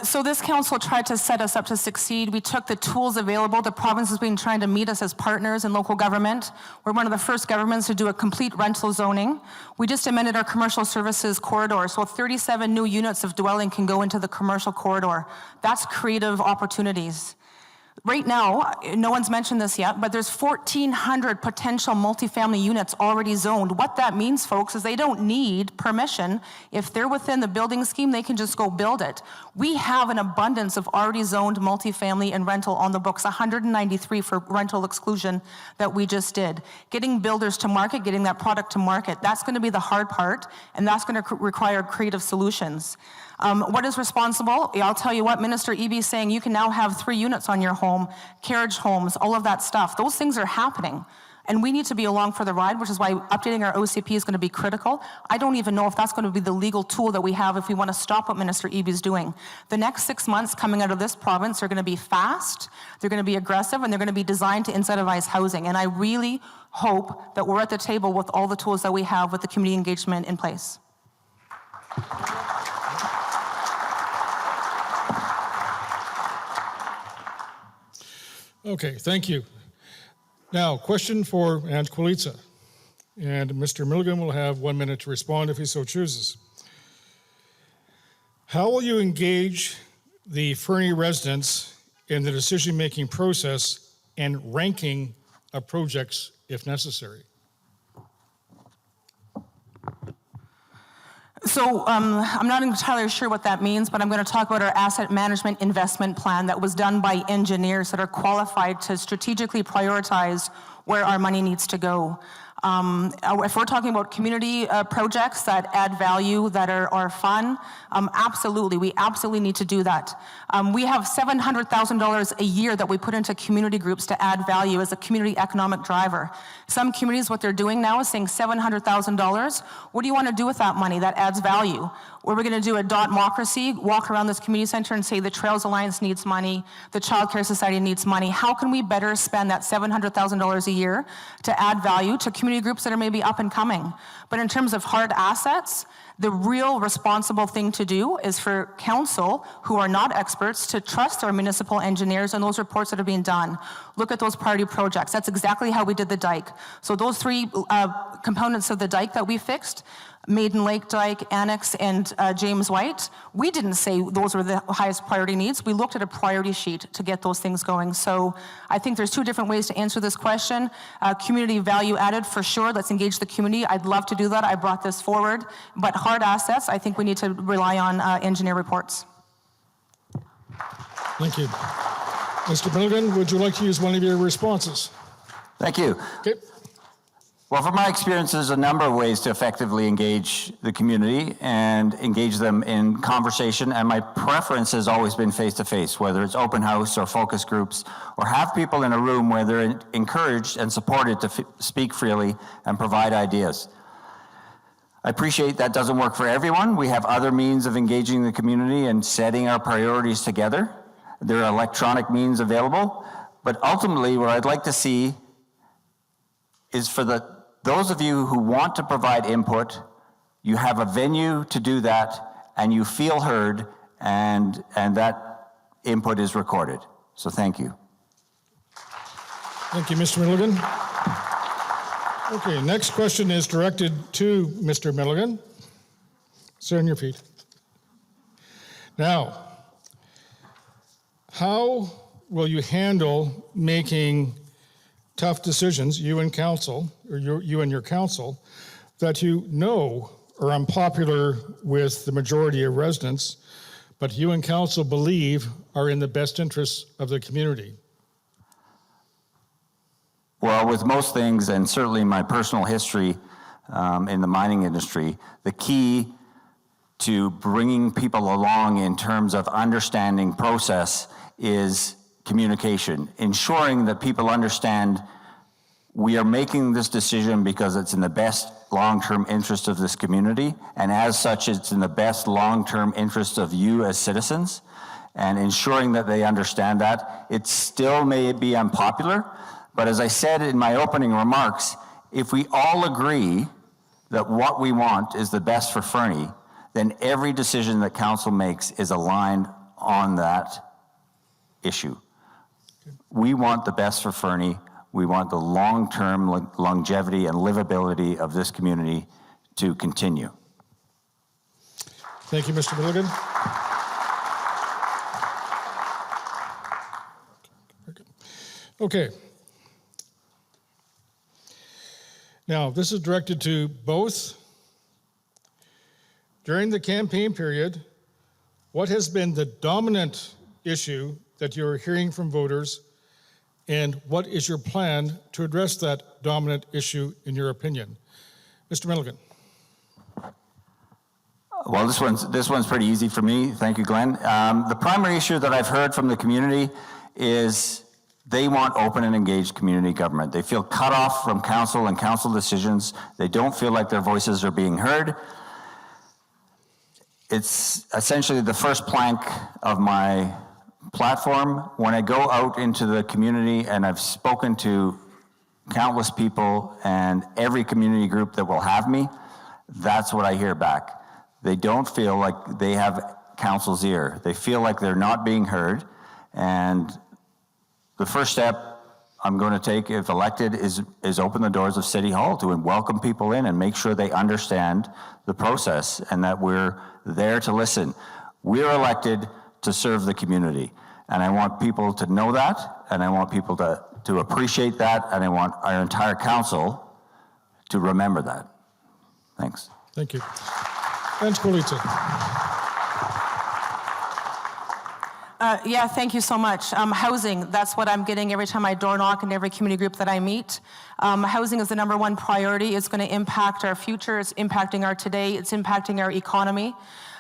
So this council tried to set us up to succeed. We took the tools available. The province has been trying to meet us as partners in local government. We're one of the first governments to do a complete rental zoning. We just amended our commercial services corridor, so 37 new units of dwelling can go into the commercial corridor. That's creative opportunities. Right now, no one's mentioned this yet, but there's 1,400 potential multifamily units already zoned. What that means, folks, is they don't need permission. If they're within the building scheme, they can just go build it. We have an abundance of already zoned multifamily and rental on the books, 193 for rental exclusion that we just did. Getting builders to market, getting that product to market, that's going to be the hard part, and that's going to require creative solutions. What is responsible? I'll tell you what, Minister Eby is saying you can now have 3 units on your home, carriage homes, all of that stuff. Those things are happening. And we need to be along for the ride, which is why updating our OCP is going to be critical. I don't even know if that's going to be the legal tool that we have if we want to stop what Minister Eby is doing. The next 6 months coming out of this province are going to be fast, they're going to be aggressive, and they're going to be designed to incentivize housing. And I really hope that we're at the table with all the tools that we have with the community engagement in place. Okay, thank you. Now, question for Ange Kolita. And Mr. Milligan will have 1 minute to respond if he so chooses. How will you engage the Fernie residents in the decision-making process and ranking of projects if necessary? So I'm not entirely sure what that means, but I'm going to talk about our asset management investment plan that was done by engineers that are qualified to strategically prioritize where our money needs to go. If we're talking about community projects that add value, that are fun, absolutely, we absolutely need to do that. We have $700,000 a year that we put into community groups to add value as a community economic driver. Some communities, what they're doing now is saying $700,000. What do you want to do with that money that adds value? Or we're going to do a .Democracy, walk around this community center and say the Trails Alliance needs money, the Child Care Society needs money. How can we better spend that $700,000 a year to add value to community groups that are maybe up and coming? But in terms of hard assets, The real responsible thing to do is for council, who are not experts, to trust our municipal engineers and those reports that are being done. Look at those priority projects. That's exactly how we did the dike. So those three components of the dike that we fixed, Maiden Lake Dike, Annex, and James White, we didn't say those were the highest priority needs. We looked at a priority sheet to get those things going. So I think there's two different ways to answer this question. Community value added, for sure. Let's engage the community. I'd love to do that. I brought this forward. But hard assets, I think we need to rely on engineer reports. Thank you. Mr. Milligan, would you like to use one of your responses? Thank you. Okay. Well, from my experience, there's a number of ways to effectively engage the community and engage them in conversation, and my preference has always been face-to-face, whether it's open house or focus groups, or have people in a room where they're encouraged and supported to speak freely and provide ideas. I appreciate that doesn't work for everyone. We have other means of engaging the community and setting our priorities together. There are electronic means available, but ultimately what I'd like to see is for those of you who want to provide input, you have a venue to do that, and you feel heard, and that input is recorded. So thank you. Thank you, Mr. Milligan. Okay, next question is directed to Mr. Milligan. Sit on your feet. Now, how will you handle making tough decisions, you and council, or you and your council, that you know are unpopular with the majority of residents, but you and council believe are in the best interests of the community? Well, with most things, and certainly my personal history in the mining industry, the key to bringing people along in terms of understanding process is communication, ensuring that people understand we are making this decision because it's in the best long-term interest of this community, and as such, it's in the best long-term interest of you as citizens, and ensuring that they understand that. It still may be unpopular, but as I said in my opening remarks, if we all agree that what we want is the best for Fernie, then every decision that council makes is aligned on that issue. We want the best for Fernie. We want the long-term longevity and livability of this community to continue. Thank you, Mr. Milligan. Okay. Now, this is directed to both. During the campaign period, what has been the dominant issue that you're hearing from voters, and what is your plan to address that dominant issue, in your opinion? Mr. Milligan. Well, this one's pretty easy for me. Thank you, Glenn. The primary issue that I've heard from the community is they want open and engaged community government. They feel cut off from council and council decisions. They don't feel like their voices are being heard. It's essentially the first plank of my platform. When I go out into the community, and I've spoken to countless people and every community group that will have me, that's what I hear back. They don't feel like they have council's ear. They feel like they're not being heard, and the first step I'm going to take, if elected, is open the doors of City Hall to welcome people in and make sure they understand the process and that we're there to listen. We're elected to serve the community, and I want people to know that, and I want people to appreciate that, and I want our entire council to remember that. Thanks. Thank you. And Skolita. Yeah, thank you so much. Housing, that's what I'm getting every time I door knock in every community group that I meet. Housing is the #1 priority. It's going to impact our future. It's impacting our today. It's impacting our economy.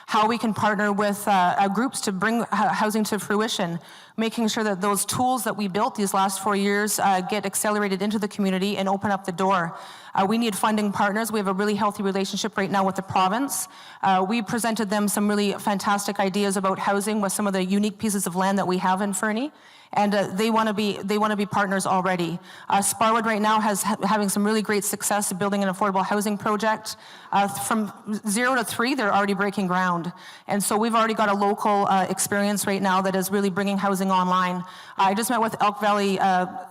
How we can partner with groups to bring housing to fruition. making sure that those tools that we built these last 4 years get accelerated into the community and open up the door. We need funding partners. We have a really healthy relationship right now with the province. We presented them some really fantastic ideas about housing with some of the unique pieces of land that we have in Fernie. And they want to be partners already. Sparwood right now having some really great success building an affordable housing project. From 0 to 3, they're already breaking ground. And so we've already got a local experience right now that is really bringing housing online. I just met with Elk Valley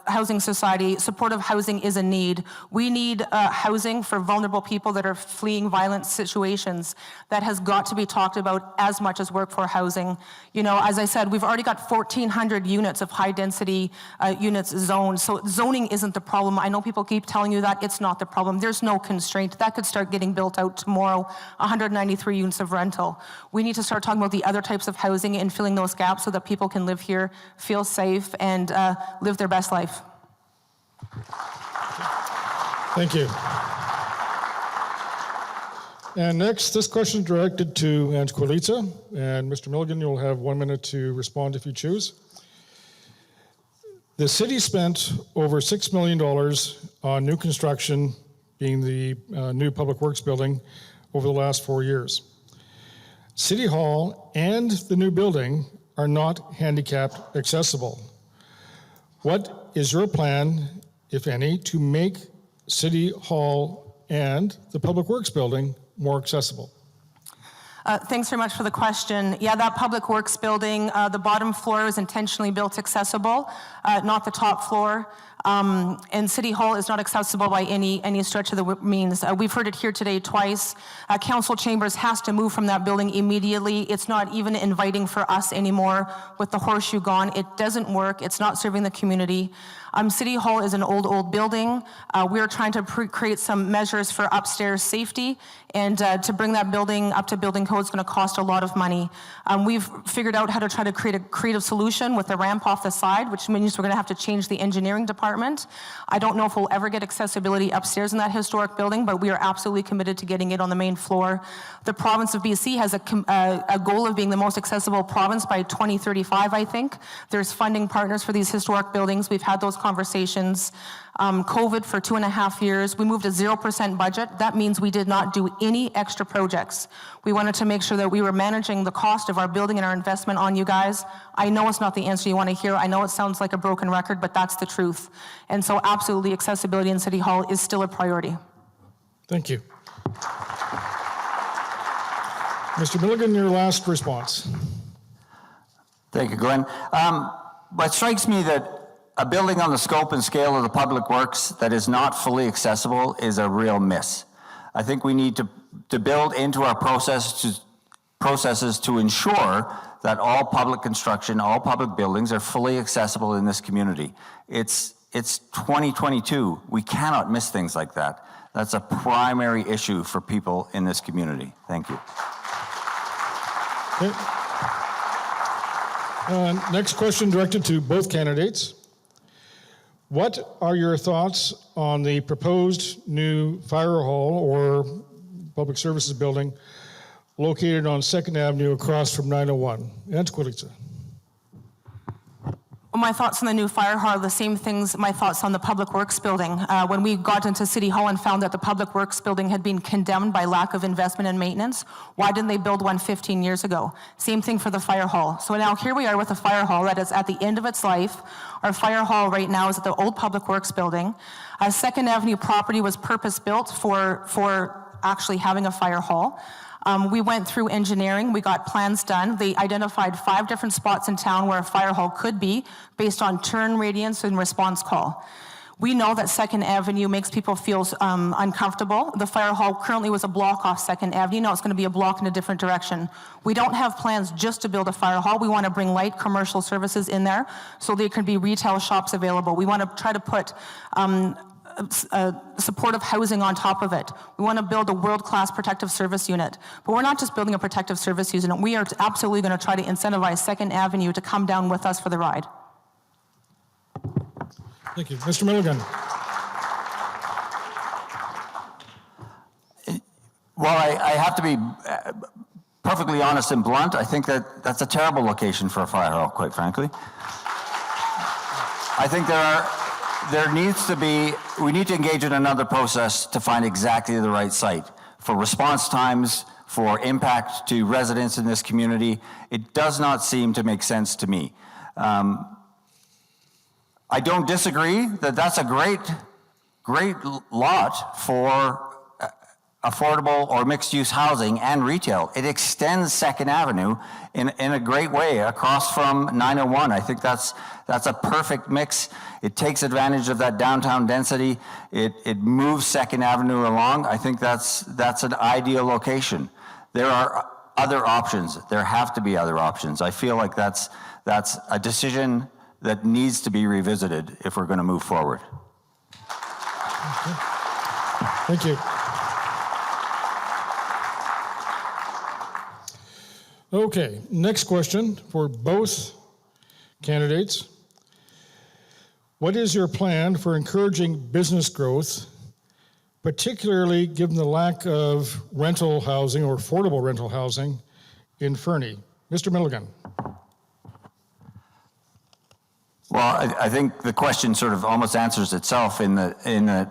Housing Society. Supportive housing is a need. We need housing for vulnerable people that are fleeing violent situations. That has got to be talked about as much as workforce housing. You know, as I said, we've already got 1,400 units of high-density units zoned. So zoning isn't the problem. I know people keep telling you that. It's not the problem. There's no constraint. That could start getting built out tomorrow, 193 units of rental. We need to start talking about the other types of housing and filling those gaps so that people can live here, feel safe, and live their best life. Thank you. And next, this question is directed to Ange Quilica. And Mr. Milligan, you'll have 1 minute to respond if you choose. The city spent over $6 million on new construction, being the new Public Works building, over the last 4 years. City Hall and the new building are not handicapped accessible. What is your plan, if any, to make City Hall and the Public Works building more accessible? Thanks very much for the question. Yeah, that Public Works building, the bottom floor is intentionally built accessible, not the top floor. And City Hall is not accessible by any stretch of the means. We've heard it here today twice. Council Chambers has to move from that building immediately. It's not even inviting for us anymore with the horseshoe gone. It doesn't work. It's not serving the community. City Hall is an old building. We're trying to create some measures for upstairs safety, and to bring that building up to building code is going to cost a lot of money. We've figured out how to try to create a creative solution with a ramp off the side, which means we're going to have to change the engineering department. I don't know if we'll ever get accessibility upstairs in that historic building, but we are absolutely committed to getting it on the main floor. The province of BC has a goal of being the most accessible province by 2035, I think. There's funding partners for these historic buildings. We've had those conversations. COVID for 2.5 years. We moved a 0% budget. That means we did not do any extra projects. We wanted to make sure that we were managing the cost of our building and our investment on you guys. I know it's not the answer you want to hear. I know it sounds like a broken record, but that's the truth. And so absolutely, accessibility in City Hall is still a priority. Thank you. Mr. Milligan, your last response. Thank you, Glenn. What strikes me that a building on the scope and scale of the Public Works that is not fully accessible is a real miss. I think we need to build into our processes to ensure that all public construction, all public buildings are fully accessible in this community. It's 2022. We cannot miss things like that. That's a primary issue for people in this community. Thank you. Okay. Next question directed to both candidates. What are your thoughts on the proposed new fire hall or public services building located on 2nd Avenue across from 901? Ange Quilica. My thoughts on the new fire hall are the same things, my thoughts on the Public Works building. When we got into City Hall and found that the Public Works building had been condemned by lack of investment and maintenance, why didn't they build one 15 years ago? Same thing for the fire hall. So now here we are with a fire hall that is at the end of its life. Our fire hall right now is at the old Public Works building. 2nd Avenue property was purpose-built for actually having a fire hall. We went through engineering, we got plans done. They identified 5 different spots in town where a fire hall could be based on turn radius and response call. We know that 2nd Avenue makes people feel uncomfortable. The fire hall currently was a block off 2nd Avenue. Now it's going to be a block in a different direction. We don't have plans just to build a fire hall. We want to bring light commercial services in there so there can be retail shops available. We want to try to put supportive housing on top of it. We want to build a world-class protective service unit. But we're not just building a protective service unit. We are absolutely going to try to incentivize 2nd Avenue to come down with us for the ride. Thank you. Mr. Milligan. Well, I have to be perfectly honest and blunt, I think that that's a terrible location for a fire hall, quite frankly. I think we need to engage in another process to find exactly the right site for response times, for impact to residents in this community. It does not seem to make sense to me. I don't disagree that that's a great lot for affordable or mixed-use housing and retail. It extends 2nd Avenue in a great way across from 901. I think that's a perfect mix. It takes advantage of that downtown density. It moves 2nd Avenue along. I think that's an ideal location. There are other options. There have to be other options. I feel like that's a decision that needs to be revisited if we're going to move forward. Thank you. Okay, next question for both candidates. What is your plan for encouraging business growth, particularly given the lack of rental housing or affordable rental housing in Fernie? Mr. Milligan. Well, I think the question sort of almost answers itself in that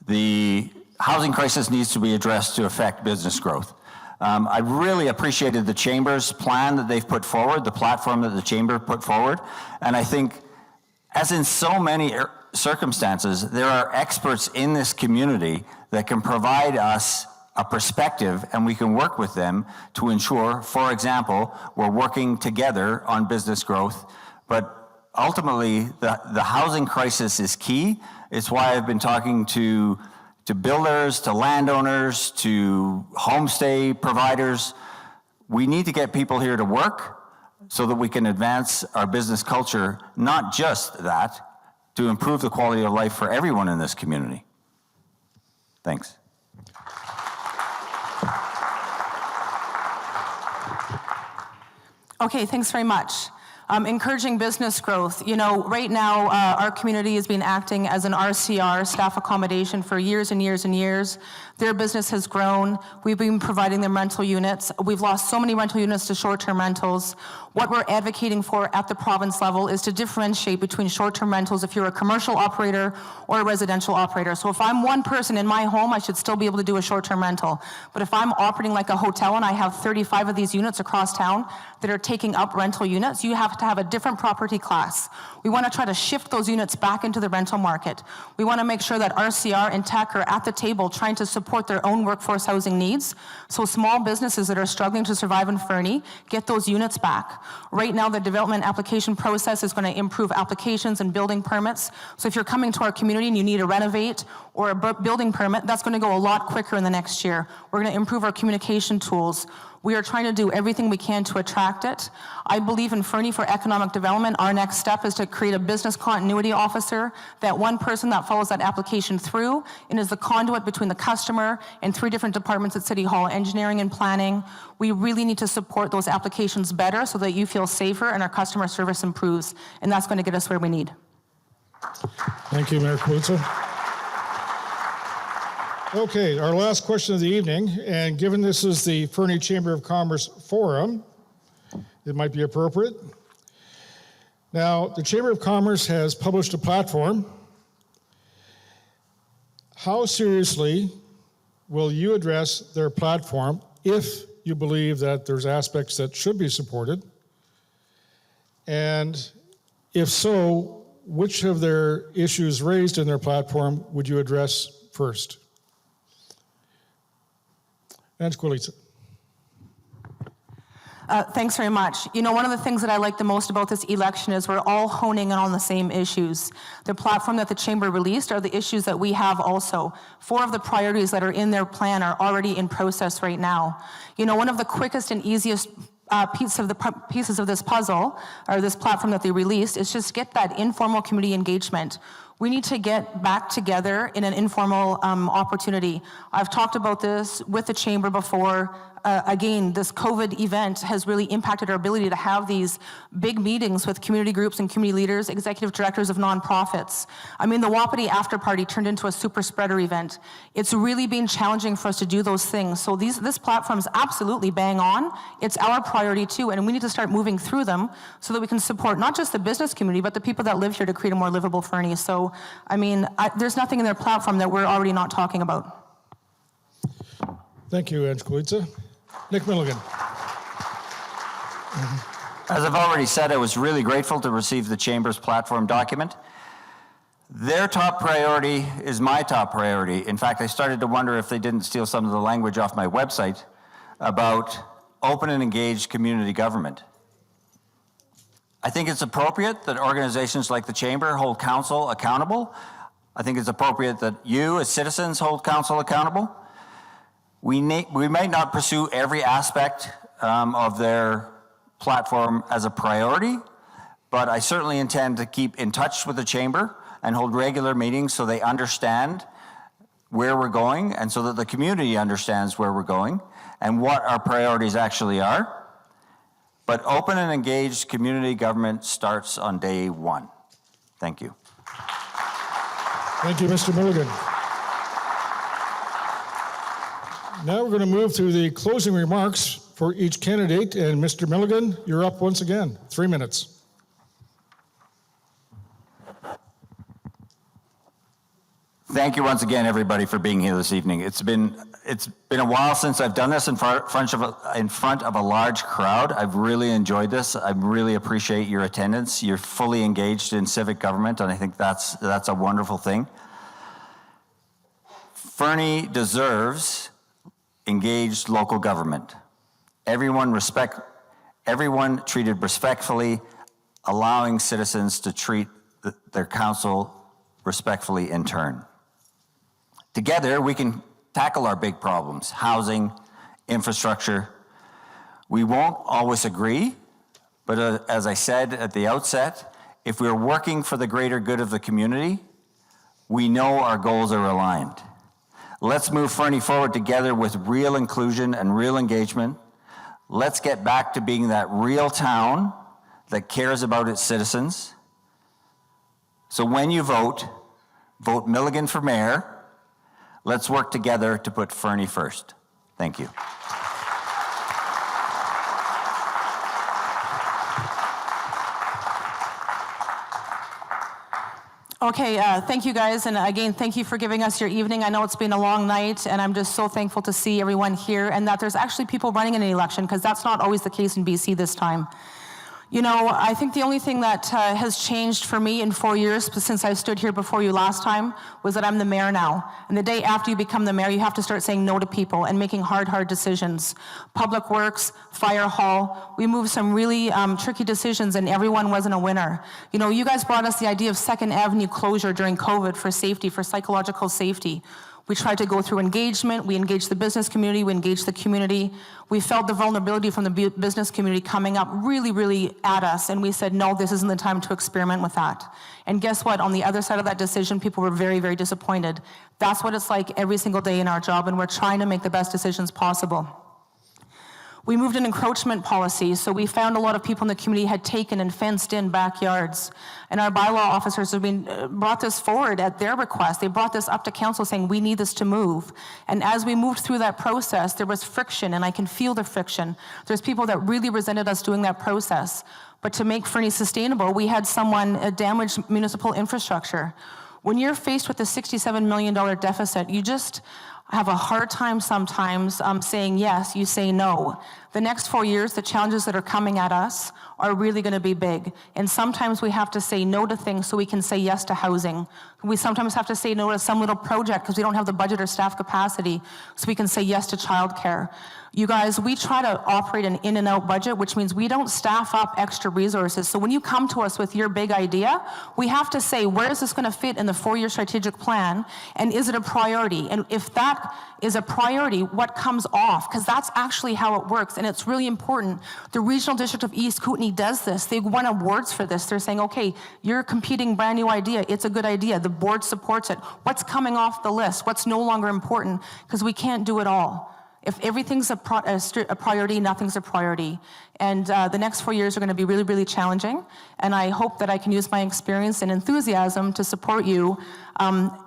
the housing crisis needs to be addressed to affect business growth. I really appreciated the Chamber's plan that they've put forward, the platform that the Chamber put forward, and I think, as in so many circumstances, there are experts in this community that can provide us a perspective, and we can work with them to ensure, for example, we're working together on business growth, but ultimately, the housing crisis is key. It's why I've been talking to builders, to landowners, to homestay providers. We need to get people here to work so that we can advance our business culture, not just that, to improve the quality of life for everyone in this community. Thanks. Okay, thanks very much. Encouraging business growth. You know, right now, our community has been acting as an RCR, staff accommodation, for years and years and years. Their business has grown. We've been providing them rental units. We've lost so many rental units to short-term rentals. What we're advocating for at the province level is to differentiate between short-term rentals if you're a commercial operator or a residential operator. So if I'm one person in my home, I should still be able to do a short-term rental. But if I'm operating like a hotel and I have 35 of these units across town that are taking up rental units, you have to have a different property class. We want to try to shift those units back into the rental market. We want to make sure that RCR and TAC are at the table trying to support their own workforce housing needs, so small businesses that are struggling to survive in Fernie get those units back. Right now, the development application process is going to improve applications and building permits. So if you're coming to our community and you need to renovate or a building permit, that's going to go a lot quicker in the next year. We're going to improve our communication tools. We are trying to do everything we can to attract it. I believe in Fernie for economic development. Our next step is to create a business continuity officer, that one person that follows that application through and is the conduit between the customer and 3 different departments at City Hall, engineering and planning. We really need to support those applications better so that you feel safer and our customer service improves, and that's going to get us where we need. Thank you, Mayor Kaluza. Okay, our last question of the evening, and given this is the Fernie Chamber of Commerce Forum, it might be appropriate. Now, the Chamber of Commerce has published a platform. How seriously will you address their platform if you believe that there's aspects that should be supported? And if so, which of their issues raised in their platform would you address first? Thanks very much. You know, one of the things that I like the most about this election is we're all honing in on the same issues. The platform that the Chamber released are the issues that we have also. 4 of the priorities that are in their plan are already in process right now. You know, one of the quickest and easiest pieces of this puzzle, or this platform that they released, is just get that informal community engagement. We need to get back together in an informal opportunity. I've talked about this with the Chamber before. again, this COVID event has really impacted our ability to have these big meetings with community groups and community leaders, executive directors of nonprofits. I mean, the Wapiti after party turned into a super spreader event. It's really been challenging for us to do those things. So this platform is absolutely bang on. It's our priority too, and we need to start moving through them so that we can support not just the business community, but the people that live here to create a more livable Fernie. So, I mean, there's nothing in their platform that we're already not talking about. Thank you, Angelita. Nick Milligan. As I've already said, I was really grateful to receive the Chamber's platform document. Their top priority is my top priority. In fact, I started to wonder if they didn't steal some of the language off my website about open and engaged community government. I think it's appropriate that organizations like the Chamber hold council accountable. I think it's appropriate that you as citizens hold council accountable. We might not pursue every aspect of their platform as a priority, but I certainly intend to keep in touch with the Chamber and hold regular meetings so they understand where we're going and so that the community understands where we're going and what our priorities actually are. But open and engaged community government starts on day one. Thank you. Thank you, Mr. Milligan. Now we're going to move to the closing remarks for each candidate. And Mr. Milligan, you're up once again. 3 minutes. Thank you once again, everybody, for being here this evening. It's been a while since I've done this in front of a large crowd. I've really enjoyed this. I really appreciate your attendance. You're fully engaged in civic government, and I think that's a wonderful thing. Fernie deserves engaged local government. Everyone treated respectfully, allowing citizens to treat their council respectfully in turn. Together, we can tackle our big problems: housing, infrastructure. We won't always agree, but as I said at the outset, if we're working for the greater good of the community, we know our goals are aligned. Let's move Fernie forward together with real inclusion and real engagement. Let's get back to being that real town that cares about its citizens. So when you vote Milligan for mayor. Let's work together to put Fernie first. Thank you. Okay, thank you guys, and again, thank you for giving us your evening. I know it's been a long night, and I'm just so thankful to see everyone here and that there's actually people running in an election, because that's not always the case in BC this time. You know, I think the only thing that has changed for me in 4 years since I stood here before you last time was that I'm the mayor now. And the day after you become the mayor, you have to start saying no to people and making hard decisions. Public Works, Fire Hall, we moved some really tricky decisions and everyone wasn't a winner. You know, you guys brought us the idea of 2nd Avenue closure during COVID for safety, for psychological safety. We tried to go through engagement. We engaged the business community. We engaged the community. We felt the vulnerability from the business community coming up really at us. And we said, no, this isn't the time to experiment with that. And guess what? On the other side of that decision, people were very disappointed. That's what it's like every single day in our job. And we're trying to make the best decisions possible. We moved an encroachment policy, so we found a lot of people in the community had taken and fenced in backyards. And our bylaw officers have brought this forward at their request. They brought this up to council saying, we need this to move. And as we moved through that process, there was friction, and I can feel the friction. There's people that really resented us doing that process. But to make Fernie sustainable, we had someone damage municipal infrastructure. When you're faced with a $67 million deficit, you just have a hard time sometimes saying yes, you say no. The next 4 years, the challenges that are coming at us are really going to be big. And sometimes we have to say no to things so we can say yes to housing. We sometimes have to say no to some little project because we don't have the budget or staff capacity, so we can say yes to childcare. You guys, we try to operate an in and out budget, which means we don't staff up extra resources. So when you come to us with your big idea, we have to say, where is this going to fit in the 4-year strategic plan? And is it a priority? And if that is a priority, what comes off? Because that's actually how it works. And it's really important. The Regional District of East Kootenay does this. They won awards for this. They're saying, okay, you're a competing brand new idea. It's a good idea. The board supports it. What's coming off the list? What's no longer important? Because we can't do it all. If everything's a priority, nothing's a priority. And the next 4 years are going to be really, really challenging. And I hope that I can use my experience and enthusiasm to support you.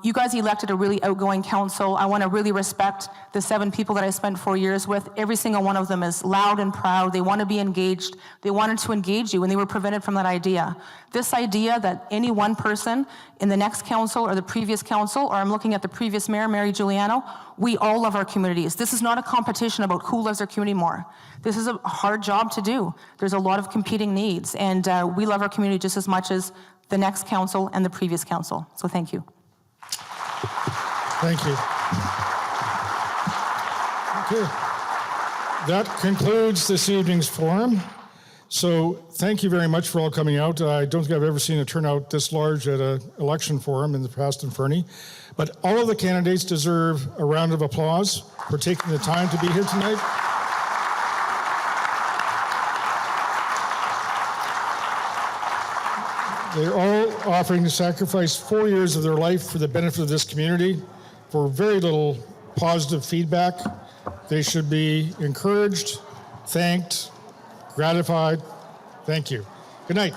You guys elected a really outgoing council. I want to really respect the 7 people that I spent 4 years with. Every single one of them is loud and proud. They want to be engaged. They wanted to engage you, and they were prevented from that idea. This idea that any one person in the next council or the previous council, or I'm looking at the previous mayor, Mary Giuliano, we all love our communities. This is not a competition about who loves their community more. This is a hard job to do. There's a lot of competing needs, and we love our community just as much as the next council and the previous council. So thank you. Thank you. Okay. That concludes this evening's forum. So thank you very much for all coming out. I don't think I've ever seen a turnout this large at an election forum in the past in Fernie. But all of the candidates deserve a round of applause for taking the time to be here tonight. They're all offering to sacrifice 4 years of their life for the benefit of this community for very little positive feedback. They should be encouraged, thanked, gratified. Thank you. Good night.